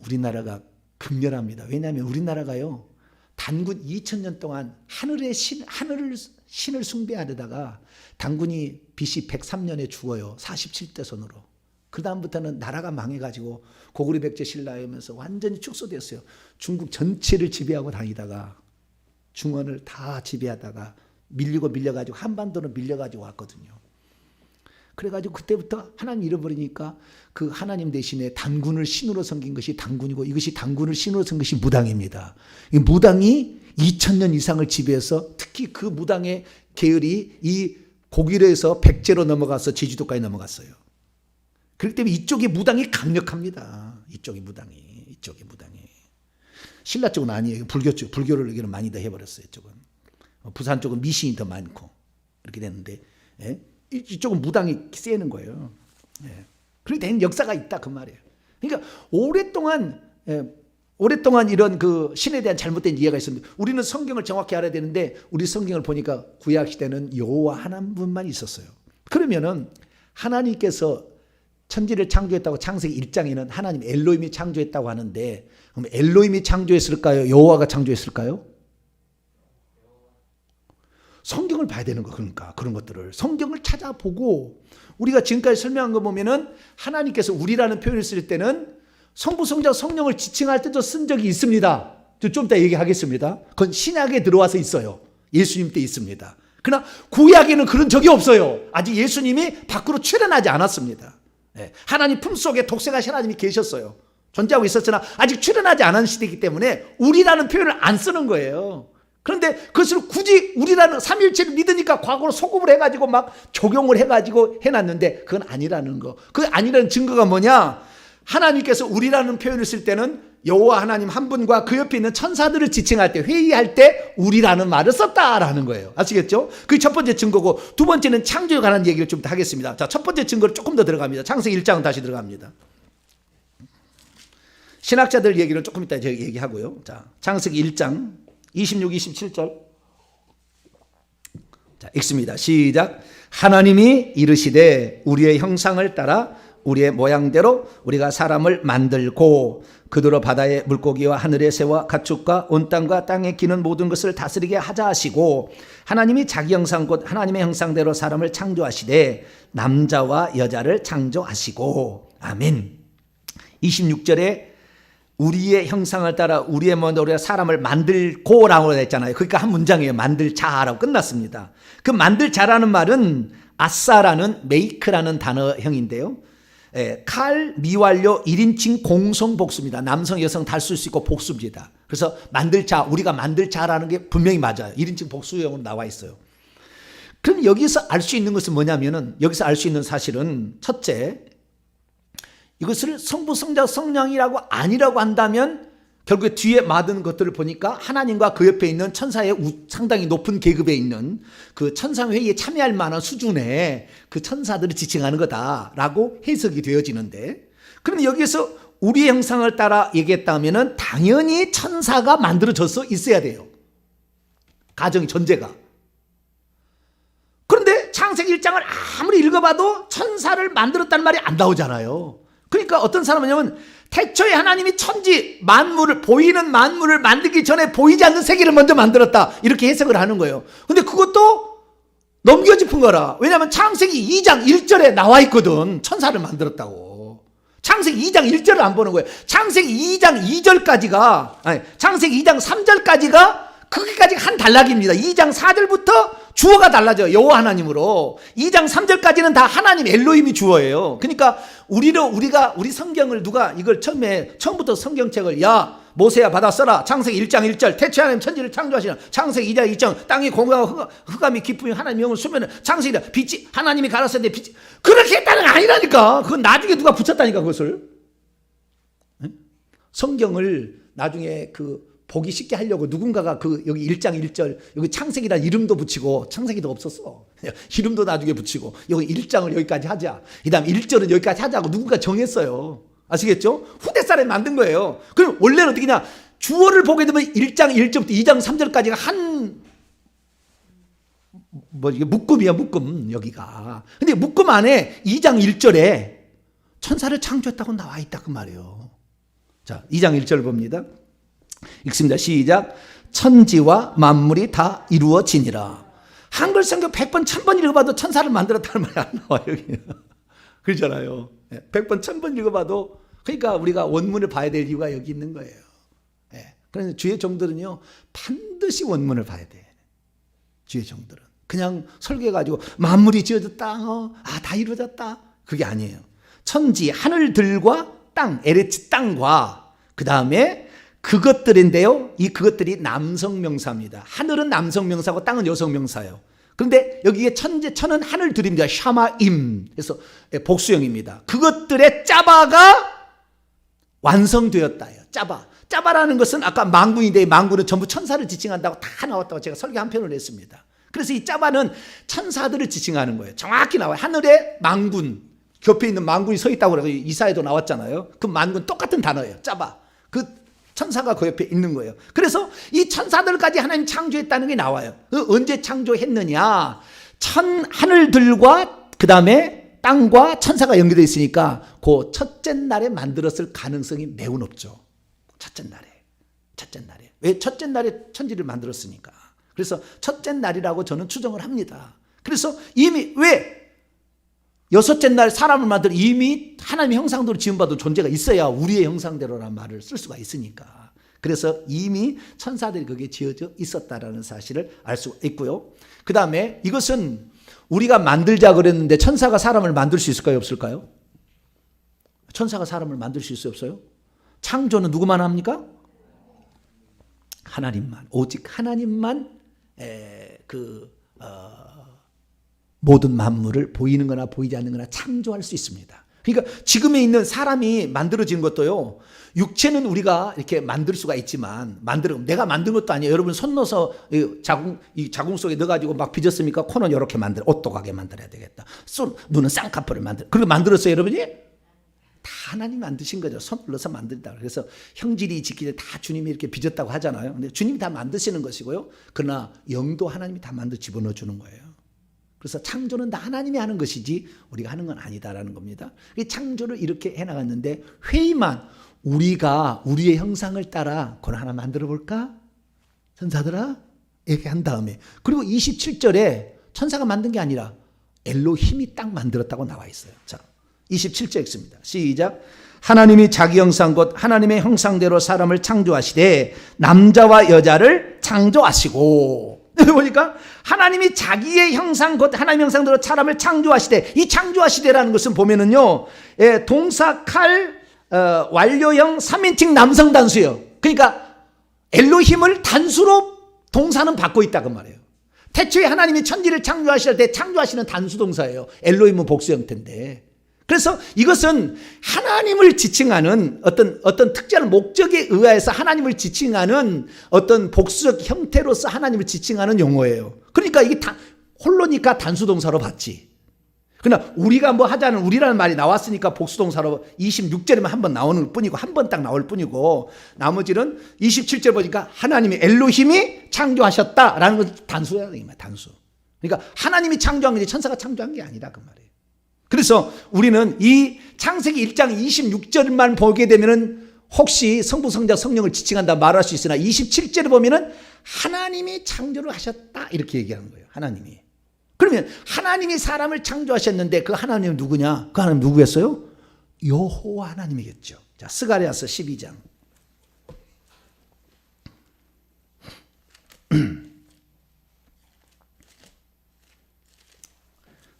우리나라가 극렬합니다. 왜냐하면 우리나라가요. 단군 2000년 동안 하늘의 신을 숭배하려다가 단군이 BC 103년에 죽어요. 47대 손으로. 그 다음부터는 나라가 망해가지고 고구려 백제 신라하면서 완전히 축소됐어요. 중국 전체를 지배하고 다니다가 중원을 다 지배하다가 밀리고 밀려가지고 한반도로 밀려가지고 왔거든요. 그래가지고 그때부터 하나님 잃어버리니까 그 하나님 대신에 단군을 신으로 섬긴 것이 단군이고, 이것이 단군을 신으로 섬긴 것이 무당입니다. 이 무당이 2000년 이상을 지배해서 특히 그 무당의 계열이 이 고구려에서 백제로 넘어가서 제주도까지 넘어갔어요. 그렇기 때문에 이쪽의 무당이 강력합니다. 이쪽의 무당이. 신라 쪽은 아니에요. 불교 쪽, 불교를 여기는 많이 더 해버렸어요. 이쪽은. 부산 쪽은 미신이 더 많고 이렇게 됐는데, 예? 이쪽은 무당이 세는 거예요. 예. 그렇게 된 역사가 있다 그 말이에요. 그러니까 오랫동안 이런 그 신에 대한 잘못된 이해가 있었는데, 우리는 성경을 정확히 알아야 되는데, 우리 성경을 보니까 구약 시대는 여호와 하나님뿐만 있었어요. 그러면은 하나님께서 천지를 창조했다고 창세기 1장에는 하나님 엘로힘이 창조했다고 하는데, 그럼 엘로힘이 창조했을까요? 여호와가 창조했을까요? 성경을 봐야 되는 거. 그러니까 그런 것들을 성경을 찾아보고, 우리가 지금까지 설명한 거 보면은 하나님께서 우리라는 표현을 쓸 때는 성부, 성자, 성령을 지칭할 때도 쓴 적이 있습니다. 좀 이따 얘기하겠습니다. 그건 신약에 들어와서 있어요. 예수님 때 있습니다. 그러나 구약에는 그런 적이 없어요. 아직 예수님이 밖으로 출현하지 않았습니다. 하나님 품속에 독생하신 하나님이 계셨어요. 존재하고 있었으나 아직 출현하지 않은 시대이기 때문에 우리라는 표현을 안 쓰는 거예요. 그런데 그것을 굳이 우리라는 삼위일체를 믿으니까 과거로 소급을 해가지고 막 적용을 해가지고 해놨는데, 그건 아니라는 거. 그 아니라는 증거가 뭐냐? 하나님께서 우리라는 표현을 쓸 때는 여호와 하나님 한 분과 그 옆에 있는 천사들을 지칭할 때, 회의할 때 우리라는 말을 썼다라는 거예요. 아시겠죠? 그게 첫 번째 증거고, 두 번째는 창조에 관한 얘기를 좀 더 하겠습니다. 자, 첫 번째 증거를 조금 더 들어갑니다. 창세기 1장은 다시 들어갑니다. 신학자들 얘기는 조금 이따 제가 얘기하고요. 자, 창세기 1장 26, 27절. 자, 읽습니다. 시작. 하나님이 이르시되 우리의 형상을 따라 우리의 모양대로 우리가 사람을 만들고 그들로 바다의 물고기와 하늘의 새와 가축과 온 땅과 땅에 기는 모든 것을 다스리게 하자 하시고, 하나님이 자기 형상 곧 하나님의 형상대로 사람을 창조하시되 남자와 여자를 창조하시고. 아멘. 26절에 우리의 형상을 따라 우리의 모양대로 우리가 사람을 만들고라고 했잖아요. 그러니까 한 문장이에요. 만들자라고 끝났습니다. 그 만들자라는 말은 아싸라는 메이크라는 단어형인데요. 칼, 미완료, 1인칭 공성 복수입니다. 남성, 여성 다 쓸 수 있고 복수입니다. 그래서 만들자, 우리가 만들자라는 게 분명히 맞아요. 1인칭 복수형으로 나와 있어요. 그럼 여기서 알 수 있는 것은 뭐냐면은, 여기서 알 수 있는 사실은 첫째, 이것을 성부, 성자, 성령이라고 아니라고 한다면 결국에 뒤에 맞은 것들을 보니까 하나님과 그 옆에 있는 천사의 상당히 높은 계급에 있는 그 천상회의에 참여할 만한 수준의 그 천사들을 지칭하는 거다라고 해석이 되어지는데, 그럼 여기에서 우리의 형상을 따라 얘기했다면 당연히 천사가 만들어져서 있어야 돼요. 가정이 전제가. 그런데 창세기 1장을 아무리 읽어봐도 천사를 만들었다는 말이 안 나오잖아요. 그러니까 어떤 사람은 뭐냐면 태초에 하나님이 천지 만물을, 보이는 만물을 만들기 전에 보이지 않는 세계를 먼저 만들었다, 이렇게 해석을 하는 거예요. 근데 그것도 넘겨짚은 거라. 왜냐하면 창세기 2장 1절에 나와 있거든. 천사를 만들었다고. 창세기 2장 1절을 안 보는 거예요. 창세기 2장 2절까지가, 아니, 창세기 2장 3절까지가 거기까지 한 단락입니다. 2장 4절부터 주어가 달라져요. 여호와 하나님으로. 2장 3절까지는 다 하나님 엘로힘이 주어예요. 그러니까 우리 성경을 누가 이걸 처음부터 성경책을, 야 모세야 받아 써라. 창세기 1장 1절 태초에 하나님 천지를 창조하시나. 창세기 2장 2절 땅이 공허하고 흑암이 깊으며 하나님 영을 수면은. 창세기 빛이 하나님이 가라사대 빛이, 그렇게 했다는 게 아니라니까. 그건 나중에 누가 붙였다니까 그것을. 성경을 나중에 보기 쉽게 하려고 누군가가 여기 1장 1절 여기 창세기라는 이름도 붙이고, 창세기도 없었어. 이름도 나중에 붙이고, 여기 1장을 여기까지 하자, 그 다음 1절은 여기까지 하자고 누군가 정했어요. 아시겠죠? 후대 사람이 만든 거예요. 그럼 원래는 어떻게 냐, 주어를 보게 되면 1장 1절부터 2장 3절까지가 이게 묶음이야, 묶음, 여기가. 근데 묶음 안에 2장 1절에 천사를 창조했다고 나와 있다 그 말이에요. 자, 2장 1절 봅니다. 읽습니다. 시작. 천지와 만물이 다 이루어지니라. 한글 성경 100번 1000번 읽어봐도 천사를 만들었다는 말이 안 나와요. 여기. 그렇잖아요. 100번 1000번 읽어봐도. 그러니까 우리가 원문을 봐야 될 이유가 여기 있는 거예요. 그래서 주의 종들은요 반드시 원문을 봐야 돼. 주의 종들은. 그냥 설계해가지고 만물이 지어졌다, 다 이루어졌다, 그게 아니에요. 천지, 하늘들과 땅, 에레츠 땅과 그 다음에 그것들인데요, 이 그것들이 남성명사입니다. 하늘은 남성명사고 땅은 여성명사예요. 그런데 여기에 천은 하늘들입니다. 샤마임. 그래서 복수형입니다. 그것들의 짜바가 완성되었다요. 짜바라는 것은 아까 망군인데, 망군은 전부 천사를 지칭한다고 다 나왔다고 제가 설교 한 편을 했습니다. 그래서 이 짜바는 천사들을 지칭하는 거예요. 정확히 나와요. 하늘의 망군, 곁에 있는 망군이 서 있다고 그래서 이사에도 나왔잖아요. 그 망군 똑같은 단어예요. 짜바. 그 천사가 그 옆에 있는 거예요. 그래서 이 천사들까지 하나님 창조했다는 게 나와요. 언제 창조했느냐? 하늘들과 그 다음에 땅과 천사가 연결되어 있으니까 그 첫째 날에 만들었을 가능성이 매우 높죠. 첫째 날에. 왜? 첫째 날에 천지를 만들었으니까. 그래서 첫째 날이라고 저는 추정을 합니다. 그래서 이미 왜? 여섯째 날 사람을 만들어 이미 하나님의 형상대로 지음받은 존재가 있어야 우리의 형상대로라는 말을 쓸 수가 있으니까. 그래서 이미 천사들이 거기에 지어져 있었다라는 사실을 알 수 있고요. 그 다음에 이것은 우리가 만들자 그랬는데 천사가 사람을 만들 수 있을까요? 없을까요? 천사가 사람을 만들 수 있어요? 없어요? 창조는 누구만 합니까? 하나님만. 오직 하나님만 모든 만물을 보이는 거나 보이지 않는 거나 창조할 수 있습니다. 그러니까 지금에 있는 사람이 만들어진 것도요, 육체는 우리가 이렇게 만들 수가 있지만, 내가 만든 것도 아니에요. 여러분 손 넣어서 이 자궁 속에 넣어가지고 막 빚었습니까? 코는 이렇게 오똑하게 만들어야 되겠다. 눈은 쌍꺼풀을 그렇게 만들었어요, 여러분이? 다 하나님이 만드신 거죠. 손 눌러서 만든다. 그래서 형질이 지키되 다 주님이 이렇게 빚었다고 하잖아요. 근데 주님이 다 만드시는 것이고요. 그러나 영도 하나님이 다 집어넣어 주는 거예요. 그래서 창조는 다 하나님이 하는 것이지 우리가 하는 건 아니다라는 겁니다. 이 창조를 이렇게 해나갔는데 회의만 우리가 우리의 형상을 따라 그걸 하나 만들어 볼까? 천사들아? 이렇게 한 다음에 그리고 27절에 천사가 만든 게 아니라 엘로힘이 딱 만들었다고 나와 있어요. 자, 27절 읽습니다. 시작. 하나님이 자기 형상 곧 하나님의 형상대로 사람을 창조하시되 남자와 여자를 창조하시고, 보니까 하나님이 자기의 형상 곧 하나님의 형상대로 사람을 창조하시되, 이 창조하시되라는 것은 보면은요, 동사 칼 완료형 3인칭 남성 단수예요. 그러니까 엘로힘을 단수로 동사는 받고 있다 그 말이에요. 태초에 하나님이 천지를 창조하실 때 창조하시는 단수 동사예요. 엘로힘은 복수 형태인데. 그래서 이것은 하나님을 지칭하는 어떤 특별한 목적에 의해서 하나님을 지칭하는 어떤 복수적 형태로서 하나님을 지칭하는 용어예요. 그러니까 이게 홀로니까 단수동사로 봤지. 그러나 우리가 뭐 하자는 우리라는 말이 나왔으니까 복수동사로 26절에만 한 번 나오는 뿐이고, 한 번 딱 나올 뿐이고, 나머지는 27절 보니까 하나님이 엘로힘이 창조하셨다라는 건 단수야, 단수. 그러니까 하나님이 창조한 거지 천사가 창조한 게 아니다 그 말이에요. 그래서 우리는 이 창세기 1장 26절만 보게 되면은 혹시 성부, 성자, 성령을 지칭한다 말할 수 있으나 27절에 보면은 하나님이 창조를 하셨다 이렇게 얘기하는 거예요. 하나님이. 그러면 하나님이 사람을 창조하셨는데 그 하나님은 누구냐? 그 하나님 누구였어요? 여호와 하나님이겠죠. 자, 스가랴서 12장.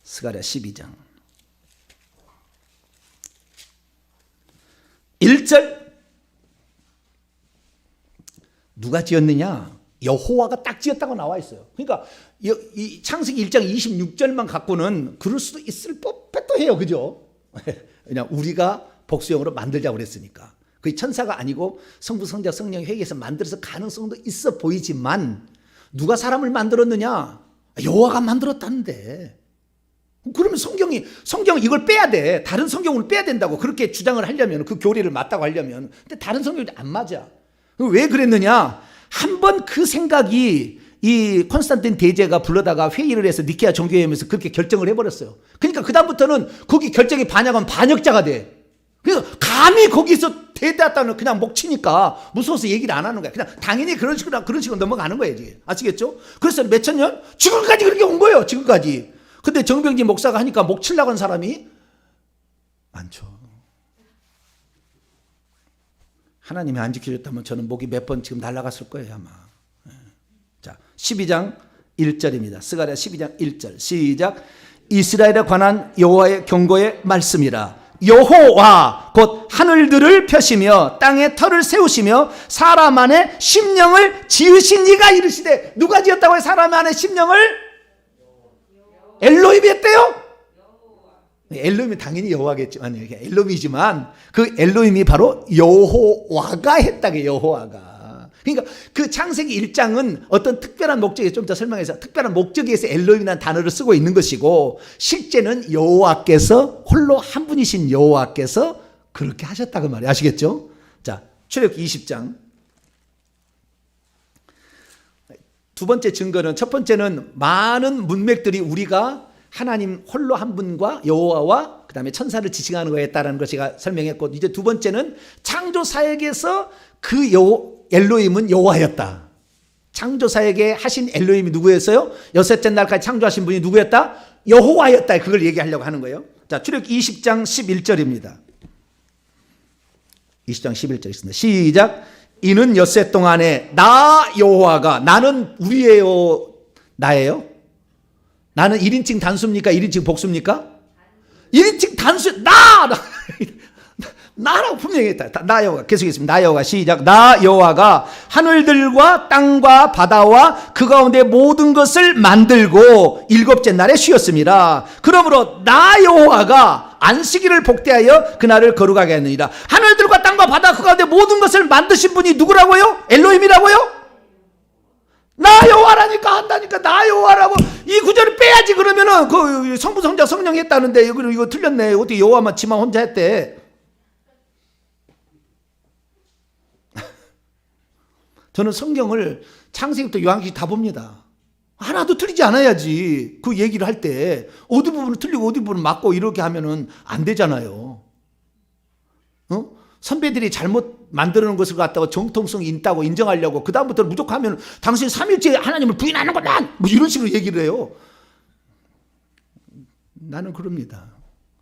스가랴 12장 1절. 누가 지었느냐? 여호와가 딱 지었다고 나와 있어요. 그러니까 이 창세기 1장 26절만 갖고는 그럴 수도 있을 법도 해요. 그죠? 그냥 우리가 복수형으로 만들자고 그랬으니까. 그 천사가 아니고 성부, 성자, 성령이 회개해서 만들어서 가능성도 있어 보이지만, 누가 사람을 만들었느냐? 여호와가 만들었다는데. 그러면 성경 이걸 빼야 돼. 다른 성경을 빼야 된다고. 그렇게 주장을 하려면, 그 교리를 맞다고 하려면. 근데 다른 성경이 안 맞아. 왜 그랬느냐? 한번 그 생각이 이 콘스탄틴 대제가 불러다가 회의를 해서 니케아 종교회의에서 그렇게 결정을 해버렸어요. 그러니까 그다음부터는 거기 결정이 반역하면 반역자가 돼. 그래서 감히 거기서 대대했다는 그냥 목 치니까 무서워서 얘기를 안 하는 거야. 그냥 당연히 그런 식으로 넘어가는 거예요. 아시겠죠? 그래서 몇천 년? 지금까지 그렇게 온 거예요. 지금까지. 근데 정병진 목사가 하니까 목 치려고 한 사람이 많죠. 하나님이 안 지켜줬다면 저는 목이 몇 번 지금 날아갔을 거예요 아마. 자, 12장 1절입니다. 스가랴 12장 1절 시작. 이스라엘에 관한 여호와의 경고의 말씀이라. 여호와 곧 하늘들을 펴시며 땅에 터를 세우시며 사람 안에 심령을 지으신 이가 이르시되. 누가 지었다고요? 사람 안에 심령을? 엘로힘이 했대요? 엘로힘이 당연히 여호와겠지만, 엘로힘이지만 그 엘로힘이 바로 여호와가 했다게. 여호와가. 그러니까 그 창세기 1장은 어떤 특별한 목적에, 좀 더 설명해서, 특별한 목적에 의해서 엘로힘이라는 단어를 쓰고 있는 것이고, 실제는 여호와께서, 홀로 한 분이신 여호와께서 그렇게 하셨다고 말이에요. 아시겠죠? 자, 출애굽기 20장. 두 번째 증거는, 첫 번째는 많은 문맥들이 우리가 하나님 홀로 한 분과 여호와와 그 다음에 천사를 지칭하는 거에 따르는 걸 제가 설명했고, 이제 두 번째는 창조사역에서 그 엘로힘은 여호와였다. 창조사역에 하신 엘로힘이 누구였어요? 여섯째 날까지 창조하신 분이 누구였다? 여호와였다. 그걸 얘기하려고 하는 거예요. 자, 출애굽기 20장 11절입니다. 20장 11절 있습니다. 시작. 이는 엿새 동안에 나 여호와가, 나는 우리예요, 나예요? 나는 1인칭 단수입니까? 1인칭 복수입니까? 1인칭 단수. 나라고 분명히 했다. 나 여호와. 계속했습니다. 나 여호와. 시작. 나 여호와가 하늘들과 땅과 바다와 그 가운데 모든 것을 만들고 일곱째 날에 쉬었습니다. 그러므로 나 여호와가 안식일을 복대하여 그날을 거룩하게 하느니라. 하늘들과 땅과 바다 그 가운데 모든 것을 만드신 분이 누구라고요? 엘로힘이라고요? 나 여호와라니까, 한다니까. 나 여호와라고. 이 구절을 빼야지. 그러면은 그 성부 성자 성령이 했다는데 이거 틀렸네. 어떻게 여호와만 지만 혼자 했대? 저는 성경을 창세기부터 요한계시록 다 봅니다. 하나도 틀리지 않아야지. 그 얘기를 할 때 어디 부분은 틀리고 어디 부분은 맞고 이렇게 하면은 안 되잖아요. 선배들이 잘못 만드는 것을 갖다가 정통성이 있다고 인정하려고 그 다음부터는 무조건 하면 당신 삼일째 하나님을 부인하는 거다, 뭐 이런 식으로 얘기를 해요. 나는 그럽니다.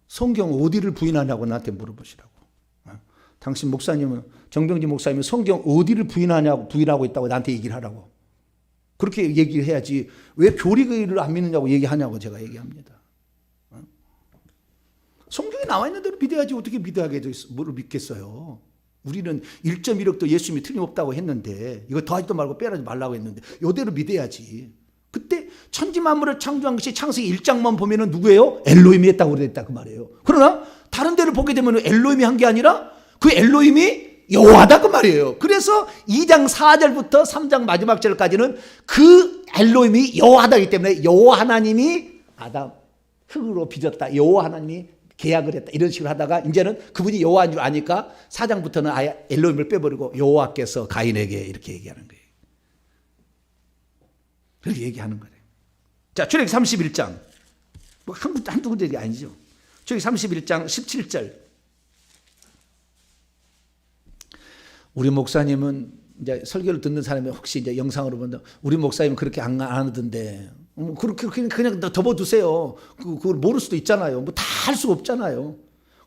성경 어디를 부인하냐고 나한테 물어보시라고. 당신 목사님은, 정병진 목사님은 성경 어디를 부인하고 있다고 나한테 얘기를 하라고. 그렇게 얘기를 해야지. 왜 교리를 안 믿느냐고 얘기하냐고 제가 얘기합니다. 성경에 나와 있는 대로 믿어야지. 어떻게 뭘 믿겠어요. 우리는 1.1억도 예수님이 틀림없다고 했는데, 이거 더하지도 말고 빼라지 말라고 했는데 이대로 믿어야지. 그때 천지만물을 창조한 것이 창세기 1장만 보면은 누구예요? 엘로힘이 했다고 그랬다 그 말이에요. 그러나 다른 데를 보게 되면 엘로힘이 한 게 아니라 그 엘로힘이 여호와다 그 말이에요. 그래서 2장 4절부터 3장 마지막 절까지는 그 엘로힘이 여호와다기 때문에 여호와 하나님이 아담 흙으로 빚었다, 여호와 하나님이 계약을 했다, 이런 식으로 하다가 이제는 그분이 여호와인 줄 아니까 4장부터는 아예 엘로힘을 빼버리고 여호와께서 가인에게 이렇게 얘기하는 거예요. 그렇게 얘기하는 거예요. 자, 출애굽기 31장. 뭐 한두 군데가 아니죠. 출애굽기 31장 17절. 우리 목사님은 이제 설교를 듣는 사람이 혹시 이제 영상으로 본다. 우리 목사님은 그렇게 안 하던데. 그렇게 그냥 덮어두세요. 그걸 모를 수도 있잖아요. 뭐 다 할 수가 없잖아요.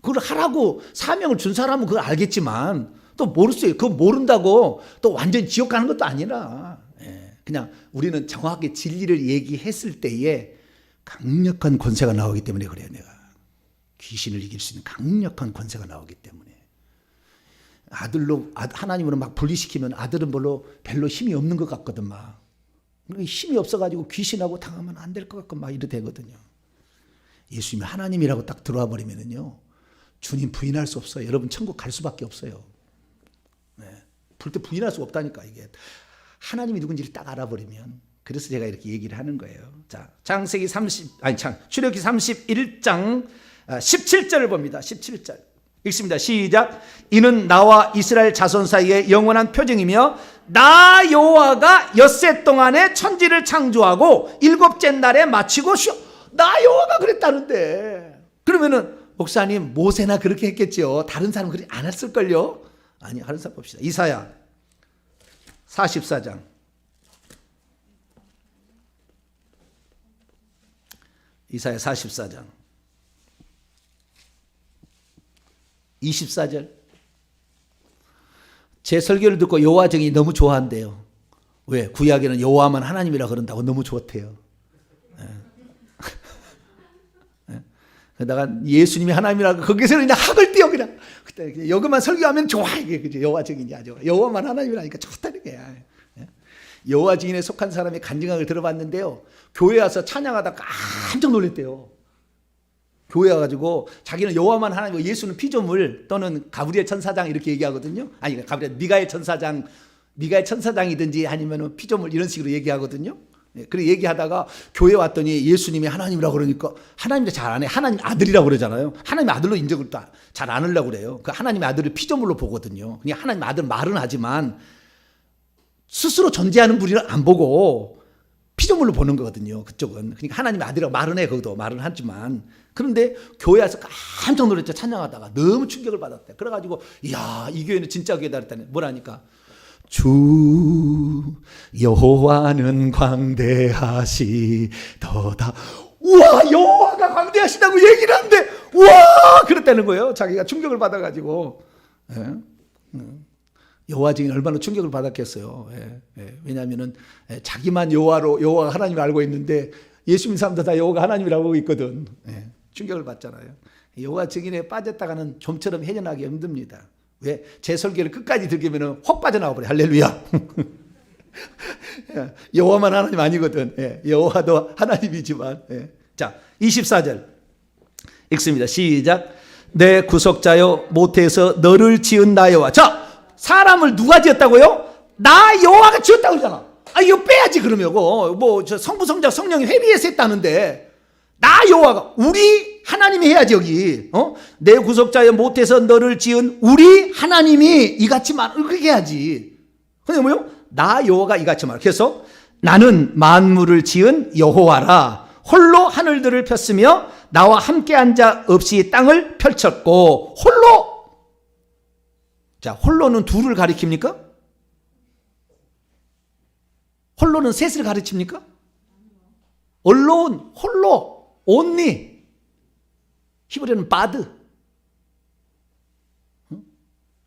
그걸 하라고 사명을 준 사람은 그걸 알겠지만 또 모를 수 있어요. 그거 모른다고 또 완전히 지옥 가는 것도 아니라. 그냥 우리는 정확하게 진리를 얘기했을 때에 강력한 권세가 나오기 때문에 그래요. 내가 귀신을 이길 수 있는 강력한 권세가 나오기 때문에. 하나님으로 막 분리시키면 아들은 별로 힘이 없는 것 같거든. 막 힘이 없어가지고 귀신하고 당하면 안 될 것 같고 막 이래 되거든요. 예수님이 하나님이라고 딱 들어와 버리면은요, 주님 부인할 수 없어요. 여러분 천국 갈 수밖에 없어요. 절대 부인할 수 없다니까. 이게 하나님이 누군지를 딱 알아버리면. 그래서 제가 이렇게 얘기를 하는 거예요. 자, 출애굽기 31장 17절을 봅니다. 17절 읽습니다. 시작. 이는 나와 이스라엘 자손 사이에 영원한 표징이며 나 여호와가 엿새 동안에 천지를 창조하고 일곱째 날에 마치고 나 여호와가 그랬다는데. 그러면은 목사님 모세나 그렇게 했겠죠. 다른 사람은 그렇게 안 했을걸요. 아니, 다른 사람 봅시다. 이사야 44장. 이사야 44장 24절. 제 설교를 듣고 여호와 정이 너무 좋아한대요. 왜? 구약에는 여호와만 하나님이라 그런다고 너무 좋대요. 그러다가 예수님이 하나님이라고 거기서는 그냥 학을 띄워 그냥. 그때 여기만 설교하면 좋아 이게 그죠? 여호와 증인이야. 여호와만 하나님이라니까 좋다는 거야. 여호와 증인에 속한 사람의 간증학을 들어봤는데요. 교회 와서 찬양하다가 깜짝 놀랐대요. 교회 와가지고 자기는 여호와만 하나님이고 예수는 피조물 또는 가브리엘 천사장 이렇게 얘기하거든요. 아니 가브리엘 미가엘 천사장이든지 아니면 피조물 이런 식으로 얘기하거든요. 그래 얘기하다가 교회 왔더니 예수님이 하나님이라고 그러니까 하나님도 잘 안 해. 하나님 아들이라고 그러잖아요. 하나님 아들로 인정을 잘 안 하려고 그래요. 그 하나님의 아들을 피조물로 보거든요. 그냥 하나님 아들 말은 하지만 스스로 존재하는 분이를 안 보고 피조물로 보는 거거든요. 그쪽은. 그러니까 하나님의 아들이라고 말은 해. 거기도 말은 하지만. 그런데 교회 와서 깜짝 놀랐죠. 찬양하다가 너무 충격을 받았대. 그래가지고 이야 이 교회는 진짜 교회다 그랬더니 뭐라니까. 주 여호와는 광대하시도다. 우와 여호와가 광대하시다고 얘기를 하는데 우와 그랬다는 거예요. 자기가 충격을 받아가지고. 여호와 증인 얼마나 충격을 받았겠어요. 왜냐하면은 자기만 여호와가 하나님을 알고 있는데 예수 믿는 사람들 다 여호와가 하나님이라고 알고 있거든. 충격을 받잖아요. 여호와 증인에 빠졌다가는 좀처럼 해전하기 힘듭니다. 왜? 제 설교를 끝까지 들으면 확 빠져나와 버려. 할렐루야. 여호와만 하나님 아니거든. 여호와도 하나님이지만. 자, 24절 읽습니다. 시작. 내 구속자여 모태에서 너를 지은 나 여호와. 자, 사람을 누가 지었다고요? 나 여호와가 지었다고 그러잖아. 아, 이거 빼야지 그러면. 저 성부 성자 성령이 회비해서 했다는데 나 여호와가 우리 하나님이 해야지 여기. 내 구속자여 못해서 너를 지은 우리 하나님이 이같이 그렇게 해야지. 근데 뭐요? 나 여호와가 이같이 말. 그래서 나는 만물을 지은 여호와라. 홀로 하늘들을 폈으며 나와 함께한 자 없이 땅을 펼쳤고. 홀로. 자, 홀로는 둘을 가리킵니까? 홀로는 셋을 가르칩니까? alone, 홀로, only. 히브리어는 바드.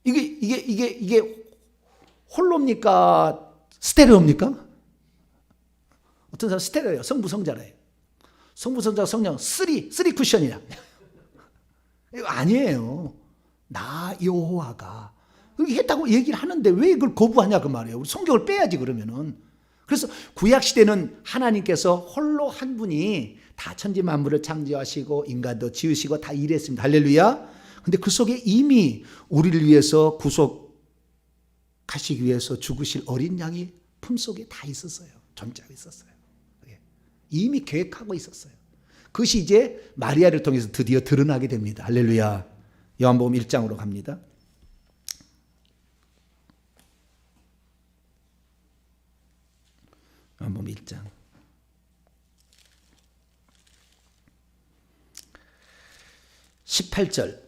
이게 홀로입니까? 스테레오입니까? 어떤 사람 스테레오예요. 성부 성자래요. 성부 성자 성령 쓰리 쿠션이야. 이거 아니에요. 나 여호와가 그렇게 했다고 얘기를 하는데 왜 이걸 거부하냐 그 말이에요. 우리 성경을 빼야지 그러면은. 그래서 구약 시대는 하나님께서 홀로 한 분이 다 천지 만물을 창조하시고 인간도 지으시고 다 일했습니다. 할렐루야. 근데 그 속에 이미 우리를 위해서 구속하시기 위해서 죽으실 어린 양이 품속에 다 있었어요. 존재하고 있었어요. 이미 계획하고 있었어요. 그것이 이제 마리아를 통해서 드디어 드러나게 됩니다. 할렐루야. 요한복음 1장으로 갑니다. 요한복음 1장 18절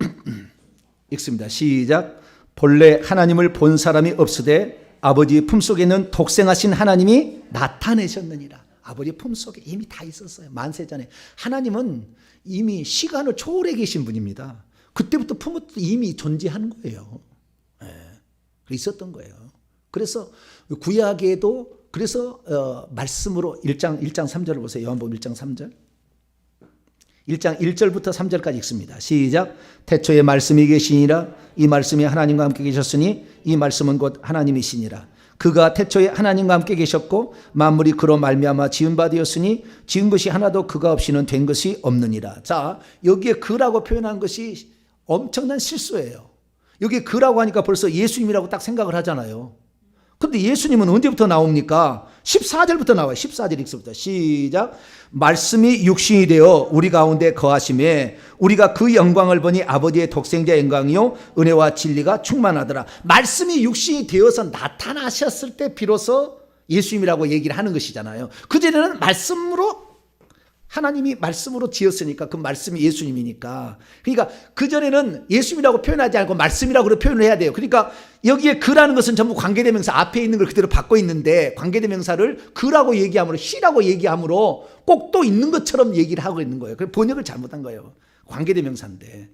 읽습니다. 시작. 본래 하나님을 본 사람이 없으되 아버지 품속에 있는 독생하신 하나님이 나타내셨느니라. 아버지 품속에 이미 다 있었어요. 만세 전에. 하나님은 이미 시간을 초월해 계신 분입니다. 그때부터 품부터 이미 존재하는 거예요. 있었던 거예요. 그래서 구약에도 그래서 말씀으로 1장 3절을 보세요. 요한복음 1장 3절. 1장 1절부터 3절까지 읽습니다. 시작. 태초에 말씀이 계시니라. 이 말씀이 하나님과 함께 계셨으니 이 말씀은 곧 하나님이시니라. 그가 태초에 하나님과 함께 계셨고 만물이 그로 말미암아 지은 바 되었으니 지은 것이 하나도 그가 없이는 된 것이 없느니라. 자, 여기에 그라고 표현한 것이 엄청난 실수예요. 여기에 그라고 하니까 벌써 예수님이라고 딱 생각을 하잖아요. 그런데 예수님은 언제부터 나옵니까? 14절부터 나와요. 14절 읽습니다. 시작. 말씀이 육신이 되어 우리 가운데 거하심에 우리가 그 영광을 보니 아버지의 독생자 영광이요 은혜와 진리가 충만하더라. 말씀이 육신이 되어서 나타나셨을 때 비로소 예수님이라고 얘기를 하는 것이잖아요. 그전에는 말씀으로 하나님이 말씀으로 지었으니까 그 말씀이 예수님이니까. 그러니까 그전에는 예수님이라고 표현하지 않고 말씀이라고 표현을 해야 돼요. 그러니까 여기에 그라는 것은 전부 관계대명사 앞에 있는 걸 그대로 받고 있는데 관계대명사를 그라고 얘기함으로 히라고 얘기함으로 꼭 또 있는 것처럼 얘기를 하고 있는 거예요. 번역을 잘못한 거예요. 관계대명사인데.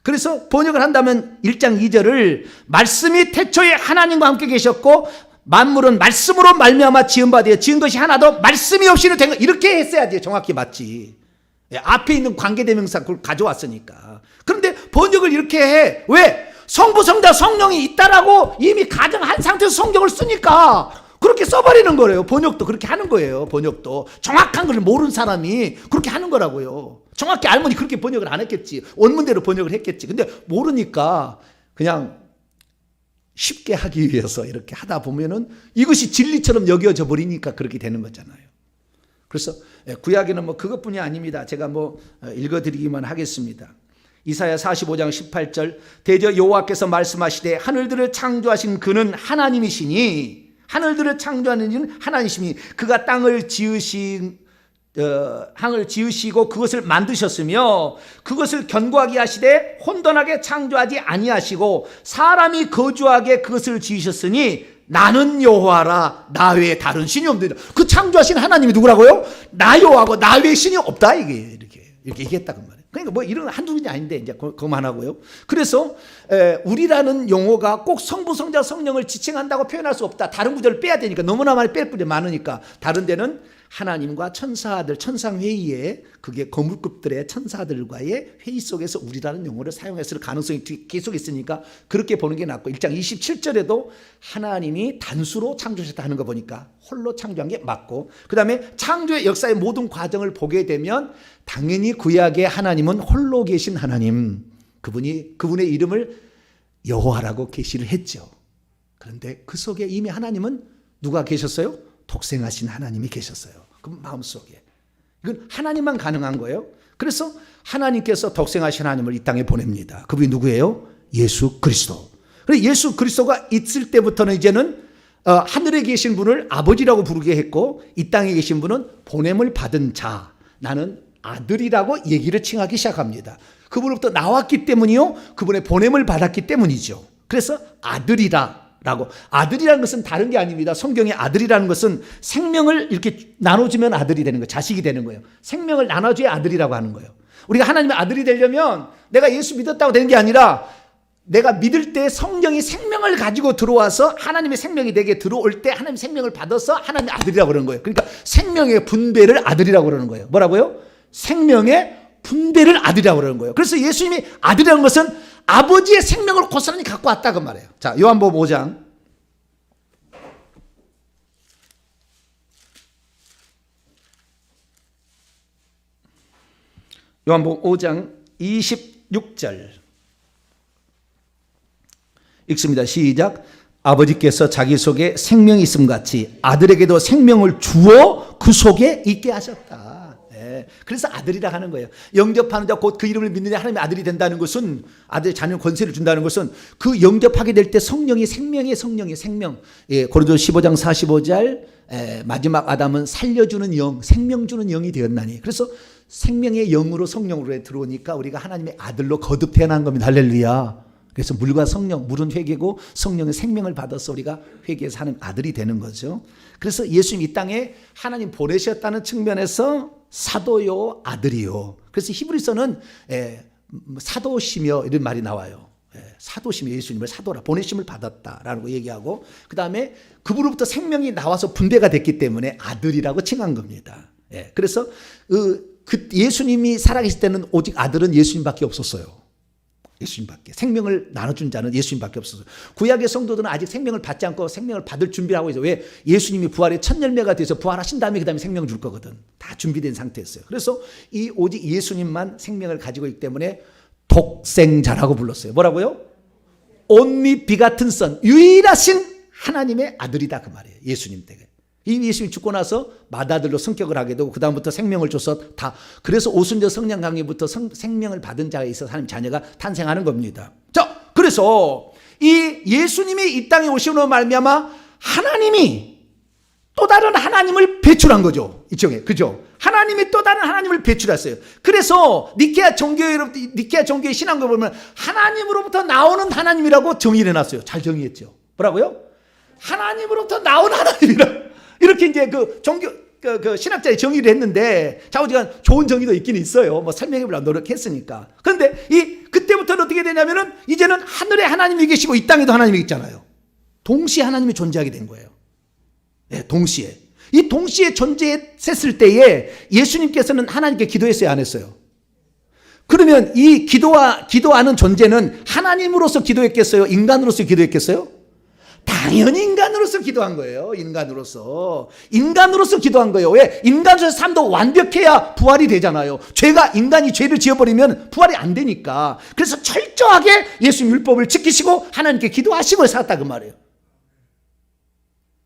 그래서 번역을 한다면 1장 2절을 말씀이 태초에 하나님과 함께 계셨고 만물은 말씀으로 말미암아 지은 바 되어 지은 것이 하나도 말씀이 없이는 된 것. 이렇게 했어야지 정확히 맞지. 예, 앞에 있는 관계대명사 그걸 가져왔으니까. 그런데 번역을 이렇게 해. 왜? 성부, 성자, 성령이 있다라고 이미 가정한 상태에서 성경을 쓰니까 그렇게 써버리는 거예요. 번역도 그렇게 하는 거예요. 번역도 정확한 걸 모르는 사람이 그렇게 하는 거라고요. 정확히 알면 그렇게 번역을 안 했겠지. 원문대로 번역을 했겠지. 근데 모르니까 그냥 쉽게 하기 위해서 이렇게 하다 보면은 이것이 진리처럼 여겨져 버리니까 그렇게 되는 거잖아요. 그래서 구약에는 뭐 그것뿐이 아닙니다. 제가 뭐 읽어드리기만 하겠습니다. 이사야 45장 18절 대저 여호와께서 말씀하시되 하늘들을 창조하신 그는 하나님이시니 하늘들을 창조하는 이는 하나님이시니 그가 땅을 지으시고 그것을 만드셨으며 그것을 견고하게 하시되 혼돈하게 창조하지 아니하시고 사람이 거주하게 그것을 지으셨으니 나는 여호와라 나 외에 다른 신이 없느니라. 그 창조하신 하나님이 누구라고요? 나 여호와고 나 외에 신이 없다 이게 이렇게 얘기했다 그 말이에요. 그러니까 뭐 이런 한두 분이 아닌데 이제 그만하고요. 그래서 우리라는 용어가 꼭 성부, 성자, 성령을 지칭한다고 표현할 수 없다. 다른 구절을 빼야 되니까 너무나 많이 뺄 뿐이 많으니까 다른 데는 하나님과 천사들, 천상회의에 그게 거물급들의 천사들과의 회의 속에서 우리라는 용어를 사용했을 가능성이 계속 있으니까 그렇게 보는 게 낫고 1장 27절에도 하나님이 단수로 창조하셨다 하는 거 보니까 홀로 창조한 게 맞고 그 다음에 창조의 역사의 모든 과정을 보게 되면 당연히 구약의 하나님은 홀로 계신 하나님 그분의 이름을 여호와라고 계시를 했죠. 그런데 그 속에 이미 하나님은 누가 계셨어요? 독생하신 하나님이 계셨어요. 그 마음속에. 이건 하나님만 가능한 거예요. 그래서 하나님께서 독생하신 하나님을 이 땅에 보냅니다. 그분이 누구예요? 예수 그리스도. 그래서 예수 그리스도가 있을 때부터는 이제는 하늘에 계신 분을 아버지라고 부르게 했고 이 땅에 계신 분은 보냄을 받은 자, 나는 아들이라고 얘기를 칭하기 시작합니다. 그분으로부터 나왔기 때문이요. 그분의 보냄을 받았기 때문이죠. 그래서 아들이라 라고. 아들이라는 것은 다른 게 아닙니다. 성경의 아들이라는 것은 생명을 이렇게 나눠주면 아들이 되는 거예요. 자식이 되는 거예요. 생명을 나눠줘야 아들이라고 하는 거예요. 우리가 하나님의 아들이 되려면 내가 예수 믿었다고 되는 게 아니라 내가 믿을 때 성령이 생명을 가지고 들어와서 하나님의 생명이 내게 들어올 때 하나님의 생명을 받아서 하나님의 아들이라고 그러는 거예요. 그러니까 생명의 분배를 아들이라고 그러는 거예요. 뭐라고요? 생명의 분배를 아들이라고 그러는 거예요. 그래서 예수님이 아들이라는 것은 아버지의 생명을 고스란히 갖고 왔다 그 말이에요. 자, 요한복음 5장 요한복음 5장 26절 읽습니다. 시작. 아버지께서 자기 속에 생명이 있음 같이 아들에게도 생명을 주어 그 속에 있게 하셨다. 그래서 아들이라 하는 거예요. 영접하는 자 곧 그 이름을 믿는 자 하나님의 아들이 된다는 것은 아들의 자녀 권세를 준다는 것은 그 영접하게 될 때 성령이 생명. 고린도서 15장 45절 마지막 아담은 살려주는 영, 생명 주는 영이 되었나니. 그래서 생명의 영으로 성령으로 들어오니까 우리가 하나님의 아들로 거듭 태어난 겁니다. 할렐루야. 그래서 물과 성령, 물은 회개고 성령의 생명을 받아서 우리가 회개해서 하는 아들이 되는 거죠. 그래서 예수님 이 땅에 하나님 보내셨다는 측면에서 사도요 아들이요. 그래서 히브리서는 사도시며 이런 말이 나와요. 사도시며 예수님을 사도라 보내심을 받았다라는 거 얘기하고 그 다음에 그분으로부터 생명이 나와서 분배가 됐기 때문에 아들이라고 칭한 겁니다. 그래서 예수님이 살아계실 때는 오직 아들은 예수님밖에 없었어요. 예수님밖에. 생명을 나눠준 자는 예수님밖에 없었어요. 구약의 성도들은 아직 생명을 받지 않고 생명을 받을 준비를 하고 있어요. 왜? 예수님이 부활의 첫 열매가 돼서 부활하신 다음에 그 다음에 생명을 줄 거거든. 다 준비된 상태였어요. 그래서 오직 예수님만 생명을 가지고 있기 때문에 독생자라고 불렀어요. 뭐라고요? only begotten son. 유일하신 하나님의 아들이다 그 말이에요. 예수님 때. 이 예수님이 죽고 나서 맏아들로 성격을 하게 되고 그 다음부터 생명을 줘서 다 그래서 오순절 성령 강림부터 생명을 받은 자에 있어서 하나님 자녀가 탄생하는 겁니다. 자, 그래서 이 예수님이 이 땅에 오심으로 말미암아 하나님이 또 다른 하나님을 배출한 거죠. 이쪽에 그죠? 하나님이 또 다른 하나님을 배출했어요. 그래서 니케아 종교의 신앙을 보면 하나님으로부터 나오는 하나님이라고 정의를 해놨어요. 잘 정의했죠. 뭐라고요? 하나님으로부터 나온 하나님이라. 이렇게 이제 그 종교, 그 신학자의 정의를 했는데, 좌우지간 좋은 정의도 있긴 있어요. 뭐 설명해보려고 노력했으니까. 그런데 그때부터는 어떻게 되냐면은, 이제는 하늘에 하나님이 계시고 이 땅에도 하나님이 있잖아요. 동시에 하나님이 존재하게 된 거예요. 동시에. 이 동시에 존재했을 때에 예수님께서는 하나님께 기도했어요, 안 했어요? 그러면 이 기도하는 존재는 하나님으로서 기도했겠어요? 인간으로서 기도했겠어요? 당연히 인간으로서 기도한 거예요. 인간으로서 기도한 거예요. 왜? 인간의 삶도 완벽해야 부활이 되잖아요. 인간이 죄를 지어버리면 부활이 안 되니까. 그래서 철저하게 예수님 율법을 지키시고 하나님께 기도하시고 살았다 그 말이에요.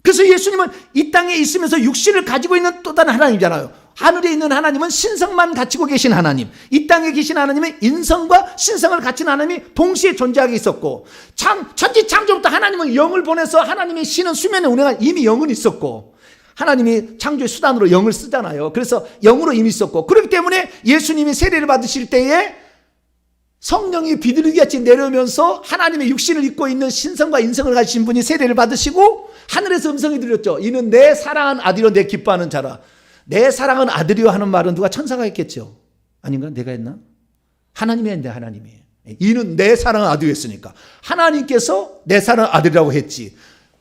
그래서 예수님은 이 땅에 있으면서 육신을 가지고 있는 또 다른 하나님이잖아요. 하늘에 있는 하나님은 신성만 가지고 계신 하나님, 이 땅에 계신 하나님은 인성과 신성을 갖춘 하나님이 동시에 존재하게 있었고, 천지 창조부터 하나님은 영을 보내서 하나님의 신은 수면에 운행한 이미 영은 있었고, 하나님이 창조의 수단으로 영을 쓰잖아요. 그래서 영으로 이미 있었고, 그렇기 때문에 예수님이 세례를 받으실 때에 성령이 비둘기같이 내려오면서 하나님의 육신을 입고 있는 신성과 인성을 가지신 분이 세례를 받으시고, 하늘에서 음성이 들렸죠. 이는 내 사랑하는 아들이요 내 기뻐하는 자라. 내 사랑하는 아들이요 하는 말은 누가 천사가 했겠죠? 아닌가? 내가 했나? 하나님이 했는데, 하나님이. 이는 내 사랑하는 아들이 했으니까 하나님께서 내 사랑하는 아들이라고 했지.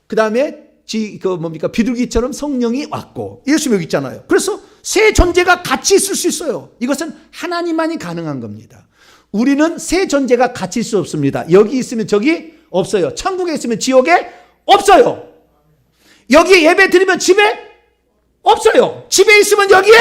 그 다음에 비둘기처럼 성령이 왔고, 예수 여기 있잖아요. 그래서 세 존재가 같이 있을 수 있어요. 이것은 하나님만이 가능한 겁니다. 우리는 세 존재가 같이 있을 수 없습니다. 여기 있으면 저기 없어요. 천국에 있으면 지옥에 없어요. 여기에 예배 드리면 집에 없어요. 집에 있으면 여기에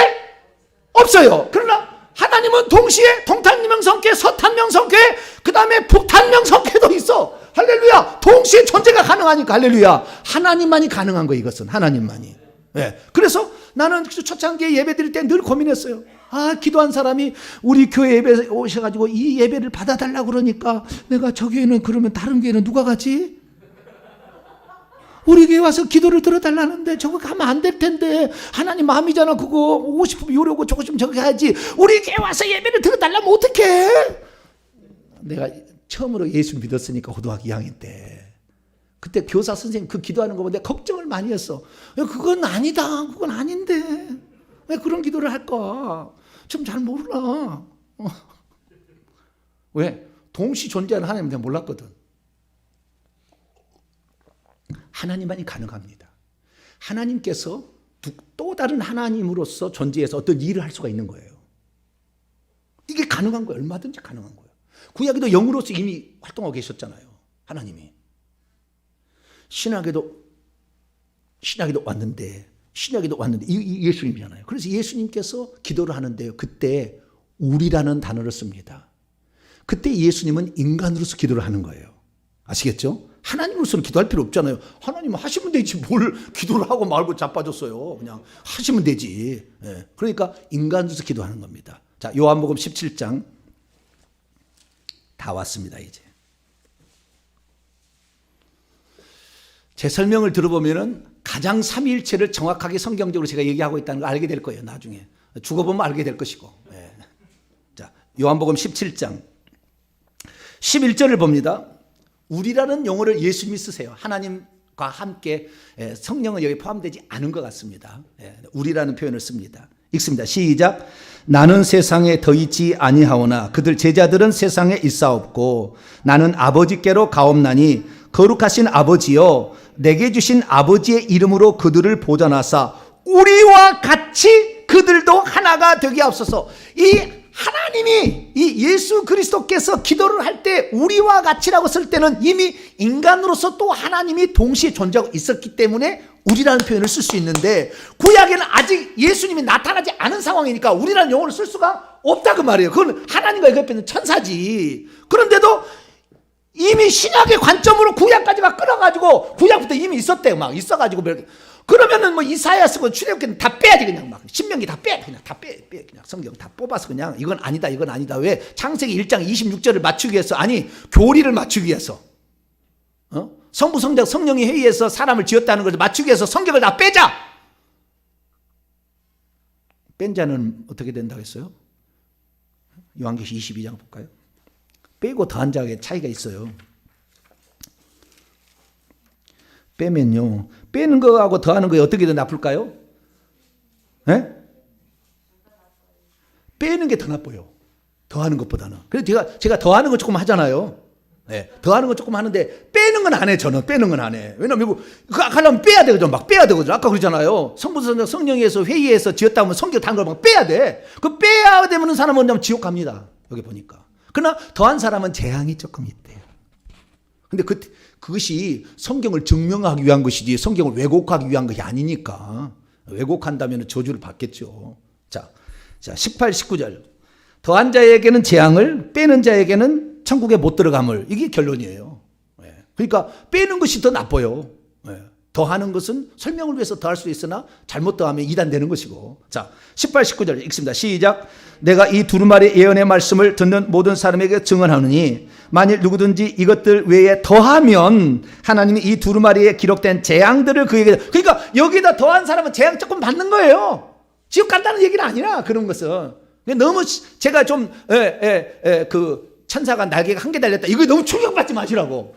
없어요. 그러나 하나님은 동시에 동탄명성계, 서탄명성계, 그 다음에 북탄명성계도 있어. 할렐루야. 동시에 존재가 가능하니까. 할렐루야. 하나님만이 가능한 거예요. 이것은 하나님만이. 네. 그래서 나는 초창기에 예배 드릴 때 늘 고민했어요. 기도한 사람이 우리 교회 예배 오셔가지고 이 예배를 받아달라고 그러니까 내가 저 교회는 그러면 다른 교회는 누가 가지? 우리 교회 와서 기도를 들어달라는데 저거 가면 안 될 텐데, 하나님 마음이잖아. 그거 오고 싶으면 요러고 저거 좀 저거 해야지. 우리 교회 와서 예배를 들어달라면 어떡해? 내가 처음으로 예수 믿었으니까 고등학교 2학년 때, 그때 교사 선생님 그 기도하는 거 보는데 걱정을 많이 했어. 그건 아니다. 그건 아닌데 왜 그런 기도를 할까? 좀 잘 몰라. 왜? 동시 존재하는 하나님을 내가 몰랐거든. 하나님만이 가능합니다. 하나님께서 또 다른 하나님으로서 존재해서 어떤 일을 할 수가 있는 거예요. 이게 가능한 거예요. 얼마든지 가능한 거예요. 구약에도 영으로서 이미 활동하고 계셨잖아요. 하나님이. 신약에도 왔는데 이 예수님이잖아요. 그래서 예수님께서 기도를 하는데요. 그때 우리라는 단어를 씁니다. 그때 예수님은 인간으로서 기도를 하는 거예요. 아시겠죠? 하나님으로서는 기도할 필요 없잖아요. 하나님은 하시면 되지 뭘 기도를 하고 말고 자빠졌어요. 그냥 하시면 되지. 그러니까 인간으로서 기도하는 겁니다. 자, 요한복음 17장 다 왔습니다. 이제 제 설명을 들어보면은 가장 삼위일체를 정확하게 성경적으로 제가 얘기하고 있다는 걸 알게 될 거예요. 나중에 죽어보면 알게 될 것이고. 자, 요한복음 17장 11절을 봅니다. 우리라는 용어를 예수님이 쓰세요. 하나님과 함께. 성령은 여기 포함되지 않은 것 같습니다. 우리라는 표현을 씁니다. 읽습니다. 시작. 나는 세상에 더 있지 아니하오나 그들 제자들은 세상에 있사옵고 나는 아버지께로 가옵나니 거룩하신 아버지여 내게 주신 아버지의 이름으로 그들을 보존하사 우리와 같이 그들도 하나가 되게 하옵소서. 이 하나님이, 이 예수 그리스도께서 기도를 할 때 우리와 같이라고 쓸 때는 이미 인간으로서 또 하나님이 동시에 존재하고 있었기 때문에 우리라는 표현을 쓸 수 있는데, 구약에는 아직 예수님이 나타나지 않은 상황이니까 우리라는 용어를 쓸 수가 없다 그 말이에요. 그건 하나님과 옆에는 천사지. 그런데도 이미 신약의 관점으로 구약까지 막 끌어가지고, 구약부터 이미 있었대요. 막 있어가지고 그러면은 뭐 이사야서고 출애굽기는 다 빼야지. 그냥 막 신명기 다 빼. 그냥 다 빼. 그냥 성경 다 뽑아서 그냥 이건 아니다. 이건 아니다. 왜? 창세기 1장 26절을 맞추기 위해서, 아니 교리를 맞추기 위해서, 성부 성자 성령이 회의해서 사람을 지었다는 것을 맞추기 위해서 성경을 다 빼자. 뺀 자는 어떻게 된다고 했어요? 요한계시 22장 볼까요? 빼고 더한 자의 차이가 있어요. 빼면요, 빼는 거하고 더하는 거에 어떻게 더 나쁠까요? 네? 빼는 게 더 나빠요. 더하는 것보다는. 그래서 제가 더하는 거 조금 하잖아요. 예, 더하는 건 조금 하는데 빼는 건 안 해. 저는 빼는 건 안 해. 왜냐면 이거 하려면 빼야 되거든. 막 빼야 되거든. 아까 그러잖아요. 성부 성령에서 회의에서 지었다 하면 성경 단 걸 막 빼야 돼. 그 빼야 되면 사람은 뭐냐면 지옥 갑니다. 여기 보니까. 그러나 더한 사람은 재앙이 조금 있대요. 근데 그것이 성경을 증명하기 위한 것이지 성경을 왜곡하기 위한 것이 아니니까. 왜곡한다면 저주를 받겠죠. 자, 18, 19절. 더한 자에게는 재앙을, 빼는 자에게는 천국에 못 들어감을. 이게 결론이에요. 그러니까 빼는 것이 더 나빠요. 더하는 것은 설명을 위해서 더할 수 있으나 잘못 더하면 이단되는 것이고. 자, 18, 19절 읽습니다. 시작. 내가 이 두루마리 예언의 말씀을 듣는 모든 사람에게 증언하느니 만일 누구든지 이것들 외에 더하면 하나님이 이 두루마리에 기록된 재앙들을 그에게. 그러니까 여기다 더한 사람은 재앙 조금 받는 거예요. 지옥 간다는 얘기는 아니라 그런 것은. 너무 제가 좀 천사가 날개가 한 개 달렸다. 이거 너무 충격받지 마시라고.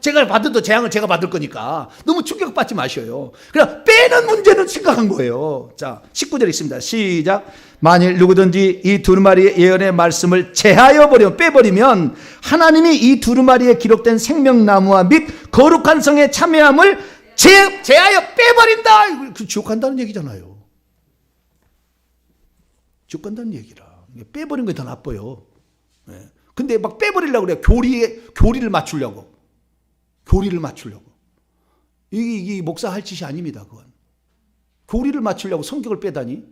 제가 받아도 재앙을 제가 받을 거니까 너무 충격받지 마셔요. 그냥 빼는 문제는 심각한 거예요. 자, 19절 있습니다. 시작. 만일 누구든지 이 두루마리의 예언의 말씀을 제하여 버리면, 빼버리면 하나님이 이 두루마리에 기록된 생명나무와 및 거룩한 성에 참여함을 제하여 빼버린다. 그 지옥 간다는 얘기잖아요. 지옥 간다는 얘기라. 빼버린 게 더 나빠요. 근데 막 빼버리려고 그래요. 교리를 맞추려고. 교리를 맞추려고. 이게 목사 할 짓이 아닙니다. 그건. 교리를 맞추려고 성경을 빼다니.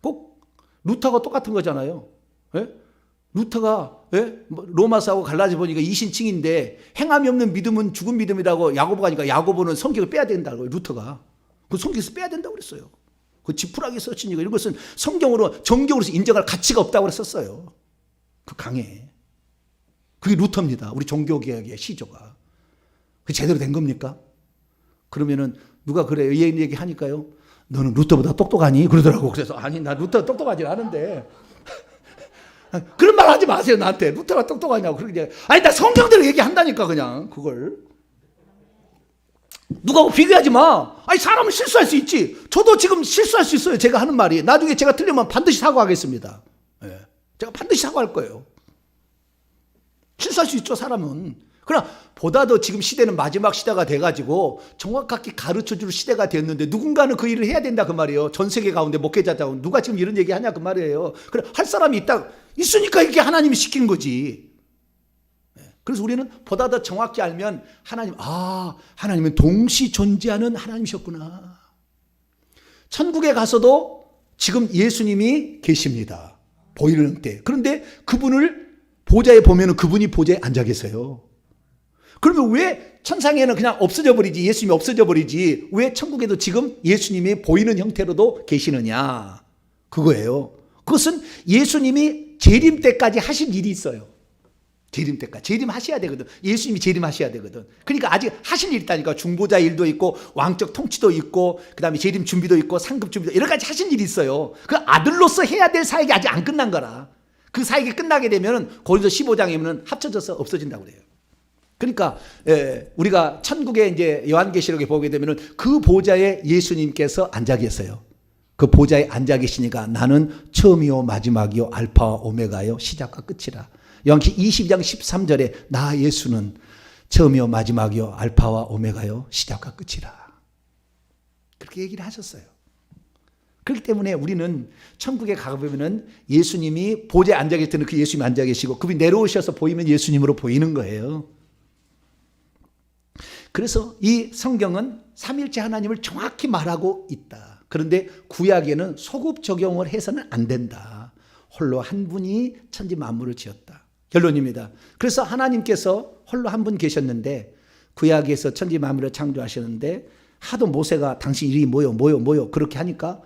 꼭 루터가 똑같은 거잖아요. 루터가 로마서하고 갈라디아 보니까 이신칭인데 행함이 없는 믿음은 죽은 믿음이라고 야고보가 하니까 야고보는 성경을 빼야 된다고 루터가. 그 성경에서 빼야 된다고 그랬어요. 그 지푸라기 써치니까 이것은 성경으로 정경으로서 인정할 가치가 없다고 그랬었어요. 그 강해. 그게 루터입니다. 우리 종교개혁의 시조가. 그게 제대로 된 겁니까? 그러면은 누가 그래요? 이 얘기 하니까요. 너는 루터보다 똑똑하니? 그러더라고. 그래서 아니 나 루터 똑똑하지 않은데. 그런 말 하지 마세요 나한테. 루터가 똑똑하냐고. 그렇게 아니 나 성경대로 얘기한다니까 그냥 그걸. 누가 비교하지 마. 아니 사람은 실수할 수 있지. 저도 지금 실수할 수 있어요. 제가 하는 말이. 나중에 제가 틀리면 반드시 사과하겠습니다. 제가 반드시 사과할 거예요. 실수할 수 있죠 사람은. 그러나 보다 더 지금 시대는 마지막 시대가 돼가지고 정확하게 가르쳐줄 시대가 됐는데 누군가는 그 일을 해야 된다 그 말이에요. 전 세계 가운데 목회자다 누가 지금 이런 얘기 하냐 그 말이에요. 그래 할 사람이 있으니까 이게 하나님이 시킨 거지. 그래서 우리는 보다 더 정확히 알면 하나님은 동시 존재하는 하나님이셨구나. 천국에 가서도 지금 예수님이 계십니다. 보이는 때. 그런데 그분을 보좌에 보면은 그분이 보좌에 앉아 계세요. 그러면 왜 천상에는 그냥 없어져 버리지, 예수님이 없어져 버리지, 왜 천국에도 지금 예수님이 보이는 형태로도 계시느냐? 그거예요. 그것은 예수님이 재림 때까지 하신 일이 있어요. 재림 때까지. 재림하셔야 되거든. 예수님이 재림하셔야 되거든. 그러니까 아직 하실 일이 있다니까. 중보자 일도 있고 왕적 통치도 있고 그다음에 재림 준비도 있고 상급 준비도 여러 가지 하신 일이 있어요. 그 아들로서 해야 될 사역이 아직 안 끝난 거라. 그 사역이 끝나게 되면 고린도 15장에는 합쳐져서 없어진다고 그래요. 그러니까 우리가 천국에 이제 요한계시록에 보게 되면은 그 보좌에 예수님께서 앉아 계세요. 그 보좌에 앉아 계시니까 나는 처음이요 마지막이요 알파와 오메가요 시작과 끝이라. 요한계시록 20장 13절에 나 예수는 처음이요 마지막이요 알파와 오메가요 시작과 끝이라. 그렇게 얘기를 하셨어요. 그렇기 때문에 우리는 천국에 가보면은 예수님이 보좌에 앉아 계실 때는 그 예수님이 앉아 계시고 그분이 내려오셔서 보이면 예수님으로 보이는 거예요. 그래서 이 성경은 삼일째 하나님을 정확히 말하고 있다. 그런데 구약에는 소급 적용을 해서는 안 된다. 홀로 한 분이 천지 만물을 지었다. 결론입니다. 그래서 하나님께서 홀로 한 분 계셨는데 구약에서 천지 만물을 창조하셨는데 하도 모세가 당신 이름이 뭐요 그렇게 하니까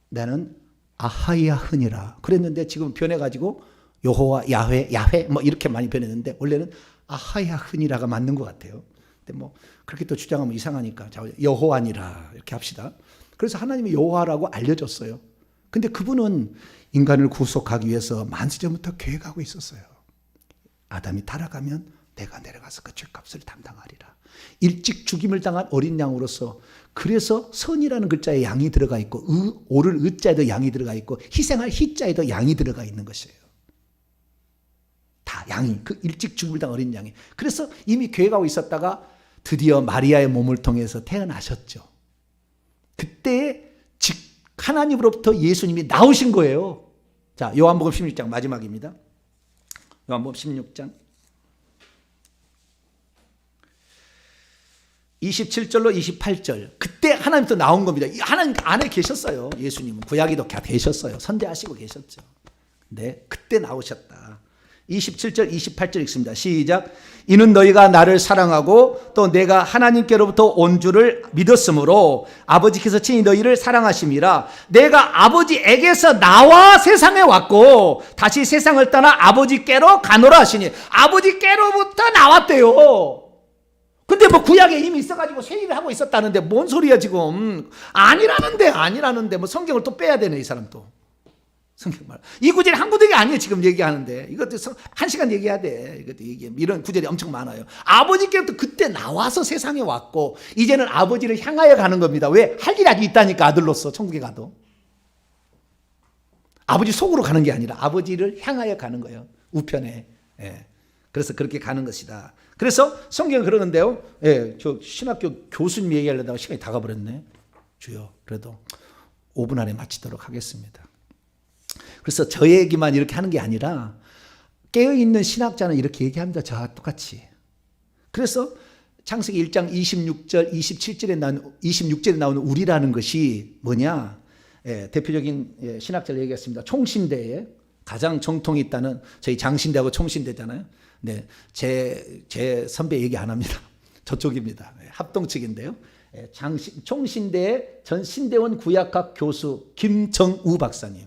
나는 아하이야 흔이라 그랬는데 지금 변해가지고 여호와 야훼 뭐 이렇게 많이 변했는데 원래는 아하이야 흔이라가 맞는 것 같아요. 근데 뭐 그렇게 또 주장하면 이상하니까 여호와니라 이렇게 합시다. 그래서 하나님이 여호와라고 알려졌어요. 근데 그분은 인간을 구속하기 위해서 만세전부터 계획하고 있었어요. 아담이 타락하면 내가 내려가서 그 죄값을 담당하리라. 일찍 죽임을 당한 어린 양으로서 그래서 선이라는 글자에 양이 들어가 있고 오를 의자에도 양이 들어가 있고 희생할 희자에도 양이 들어가 있는 것이에요. 다 양이. 그 일찍 죽음을 당한 어린 양이. 그래서 이미 교회 가고 있었다가 드디어 마리아의 몸을 통해서 태어나셨죠. 그때 즉 하나님으로부터 예수님이 나오신 거예요. 자, 요한복음 16장 마지막입니다. 요한복음 16장 27절로 28절. 그때 하나님부터 나온 겁니다. 하나님 안에 계셨어요. 예수님은 구약에도 계셨어요. 선대하시고 계셨죠. 네, 그때 나오셨다. 27절 28절 읽습니다. 시작. 이는 너희가 나를 사랑하고 또 내가 하나님께로부터 온 줄을 믿었으므로 아버지께서 친히 너희를 사랑하심이라. 내가 아버지에게서 나와 세상에 왔고 다시 세상을 떠나 아버지께로 가노라 하시니. 아버지께로부터 나왔대요. 근데 뭐 구약에 이미 있어가지고 쇠일을 하고 있었다는데 뭔 소리야 지금. 아니라는데 뭐 성경을 또 빼야 되네 이 사람도. 성경 말. 이 구절이 한 구절이 아니에요 지금 얘기하는데. 이것도 한 시간 얘기해야 돼. 이것도 이런 구절이 엄청 많아요. 아버지께로부터 그때 나와서 세상에 왔고 이제는 아버지를 향하여 가는 겁니다. 왜? 할 일이 아직 있다니까. 아들로서 천국에 가도. 아버지 속으로 가는 게 아니라 아버지를 향하여 가는 거예요. 우편에. 예. 그래서 그렇게 가는 것이다. 그래서 성경은 그러는데요. 예, 저 신학교 교수님 얘기하려다가 시간이 다 가버렸네. 주여, 그래도 5분 안에 마치도록 하겠습니다. 그래서 저 얘기만 이렇게 하는 게 아니라 깨어있는 신학자는 이렇게 얘기합니다. 저와 똑같이. 그래서 창세기 1장 26절, 26절에 나오는 우리라는 것이 뭐냐? 예, 대표적인 신학자를 얘기했습니다. 총신대에 가장 정통이 있다는 저희 장신대하고 총신대잖아요. 네, 제 선배 얘기 안 합니다. 저쪽입니다. 합동 측인데요. 총신대의 전 신대원 구약학 교수 김정우 박사님.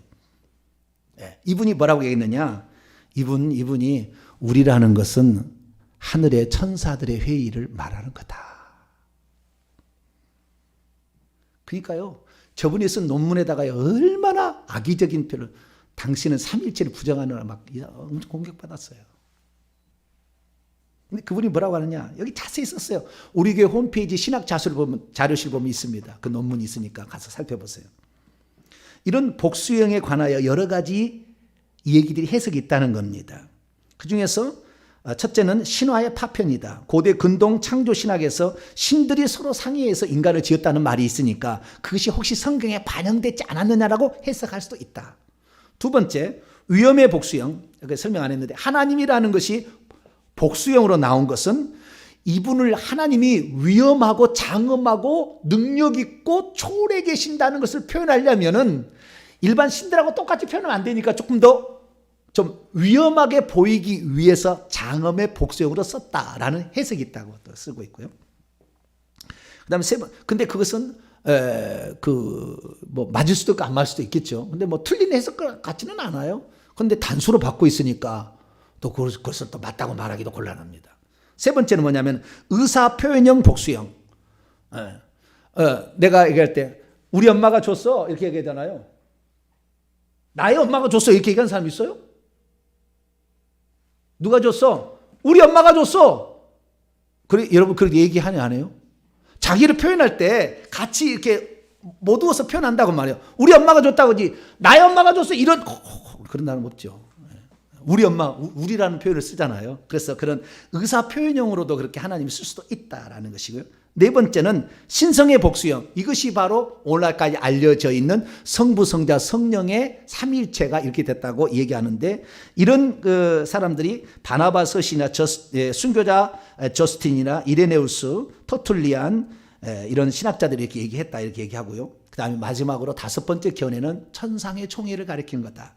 이분이 뭐라고 얘기했느냐? 이분이 우리라는 것은 하늘의 천사들의 회의를 말하는 거다. 그러니까요. 저분이 쓴 논문에다가 얼마나 악의적인 표를, 당신은 삼일체를 부정하느라 막 엄청 공격받았어요. 근데 그분이 뭐라고 하느냐? 여기 자세히 썼어요. 우리 교회 홈페이지 신학 자료실 보면 있습니다. 그 논문이 있으니까 가서 살펴보세요. 이런 복수형에 관하여 여러 가지 얘기들이 해석이 있다는 겁니다. 그 중에서 첫째는 신화의 파편이다. 고대 근동 창조 신학에서 신들이 서로 상의해서 인간을 지었다는 말이 있으니까 그것이 혹시 성경에 반영되지 않았느냐라고 해석할 수도 있다. 두 번째, 위험의 복수형. 설명 안 했는데 하나님이라는 것이 복수형으로 나온 것은 이분을 하나님이 위험하고 장엄하고 능력 있고 초월해 계신다는 것을 표현하려면은 일반 신들하고 똑같이 표현하면 안 되니까 조금 더 좀 위험하게 보이기 위해서 장엄의 복수형으로 썼다라는 해석이 있다고 또 쓰고 있고요. 그다음에 근데 그것은 뭐 맞을 수도 있고 안 맞을 수도 있겠죠. 근데 뭐 틀린 해석 같지는 않아요. 근데 단수로 받고 있으니까 또 그것을 또 맞다고 말하기도 곤란합니다. 세 번째는 뭐냐면 의사 표현형 복수형. 내가 얘기할 때 우리 엄마가 줬어 이렇게 얘기하잖아요. 나의 엄마가 줬어 이렇게 얘기하는 사람 있어요? 누가 줬어? 우리 엄마가 줬어. 그래 여러분 그렇게 얘기하냐 안 해요? 자기를 표현할 때 같이 이렇게 모두어서 표현한다고 말해요. 우리 엄마가 줬다고지 나의 엄마가 줬어 이런 그런 사람 없죠. 우리 엄마, 우리라는 표현을 쓰잖아요. 그래서 그런 의사 표현형으로도 그렇게 하나님이 쓸 수도 있다라는 것이고요. 네 번째는 신성의 복수형. 이것이 바로 오늘날까지 알려져 있는 성부, 성자, 성령의 삼일체가 이렇게 됐다고 얘기하는데 이런 사람들이 바나바섯이나 순교자 저스틴이나 이레네우스, 터툴리안 이런 신학자들이 이렇게 얘기했다 이렇게 얘기하고요. 그 다음에 마지막으로 다섯 번째 견해는 천상의 총회를 가리키는 거다.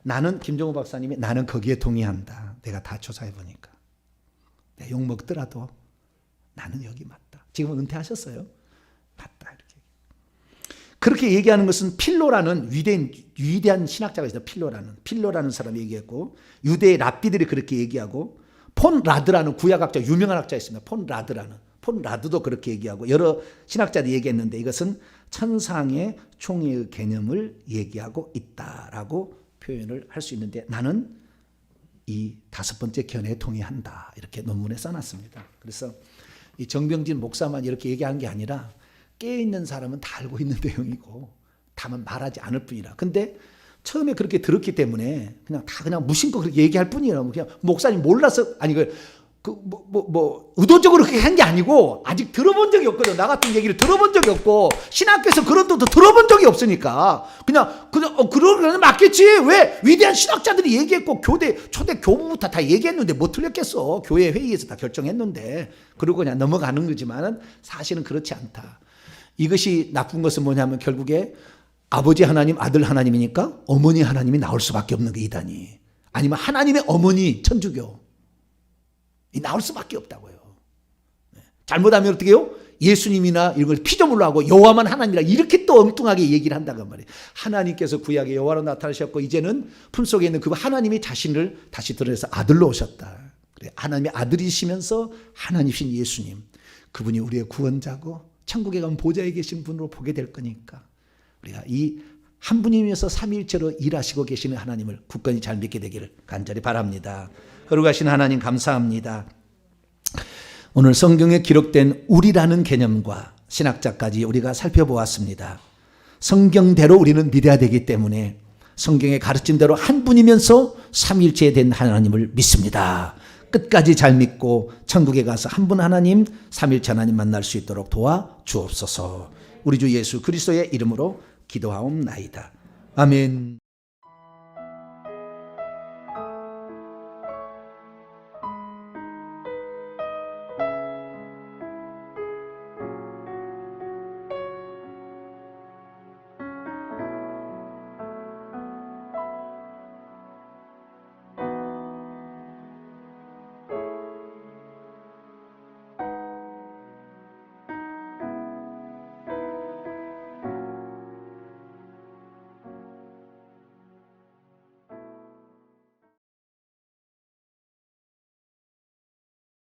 나는 김정우 박사님이 나는 거기에 동의한다. 내가 다 조사해 보니까. 내 욕 먹더라도 나는 여기 맞다. 지금은 은퇴하셨어요. 맞다. 이렇게. 그렇게 얘기하는 것은 필로라는 위대한 신학자가 있어요. 필로라는 사람이 얘기했고 유대의 랍비들이 그렇게 얘기하고 폰 라드라는 구약학자 유명한 학자 있습니다. 폰 라드도 그렇게 얘기하고 여러 신학자들이 얘기했는데 이것은 천상의 총회의 개념을 얘기하고 있다라고 표현을 할 수 있는데 나는 이 다섯 번째 견해에 동의한다. 이렇게 논문에 써놨습니다. 그래서 이 정병진 목사만 이렇게 얘기한 게 아니라 깨어있는 사람은 다 알고 있는 내용이고 다만 말하지 않을 뿐이라. 근데 처음에 그렇게 들었기 때문에 그냥 다 그냥 무심코 그렇게 얘기할 뿐이에요. 그냥 목사님 몰라서 아니 의도적으로 그렇게 한 게 아니고 아직 들어본 적이 없거든. 나 같은 얘기를 들어본 적이 없고 신학교에서 그런 것도 들어본 적이 없으니까 그냥 그러면 맞겠지. 왜 위대한 신학자들이 얘기했고 초대 교부부터 다 얘기했는데 뭐 틀렸겠어. 교회 회의에서 다 결정했는데 그러고 그냥 넘어가는 거지만 사실은 그렇지 않다. 이것이 나쁜 것은 뭐냐면 결국에 아버지 하나님, 아들 하나님이니까 어머니 하나님이 나올 수밖에 없는 게 이단이. 아니면 하나님의 어머니 천주교. 나올 수밖에 없다고요. 잘못하면 어떻게 해요? 예수님이나 이런 걸 피조물로 하고 여호와만 하나님이라 이렇게 또 엉뚱하게 얘기를 한다고 말이에요. 하나님께서 구약의 여호와로 나타나셨고 이제는 품속에 있는 그 하나님이 자신을 다시 드러내서 아들로 오셨다. 그래, 하나님의 아들이시면서 하나님이신 예수님. 그분이 우리의 구원자고 천국에 가면 보좌에 계신 분으로 보게 될 거니까 우리가 이 한 분이면서 삼위일체로 일하시고 계시는 하나님을 굳건히 잘 믿게 되기를 간절히 바랍니다. 거룩하신 하나님 감사합니다. 오늘 성경에 기록된 우리라는 개념과 신학자까지 우리가 살펴보았습니다. 성경대로 우리는 믿어야 되기 때문에 성경의 가르침대로 한 분이면서 삼위일체에 된 하나님을 믿습니다. 끝까지 잘 믿고 천국에 가서 한 분 하나님, 삼위일체 하나님 만날 수 있도록 도와 주옵소서. 우리 주 예수 그리스도의 이름으로 기도하옵나이다. 아멘.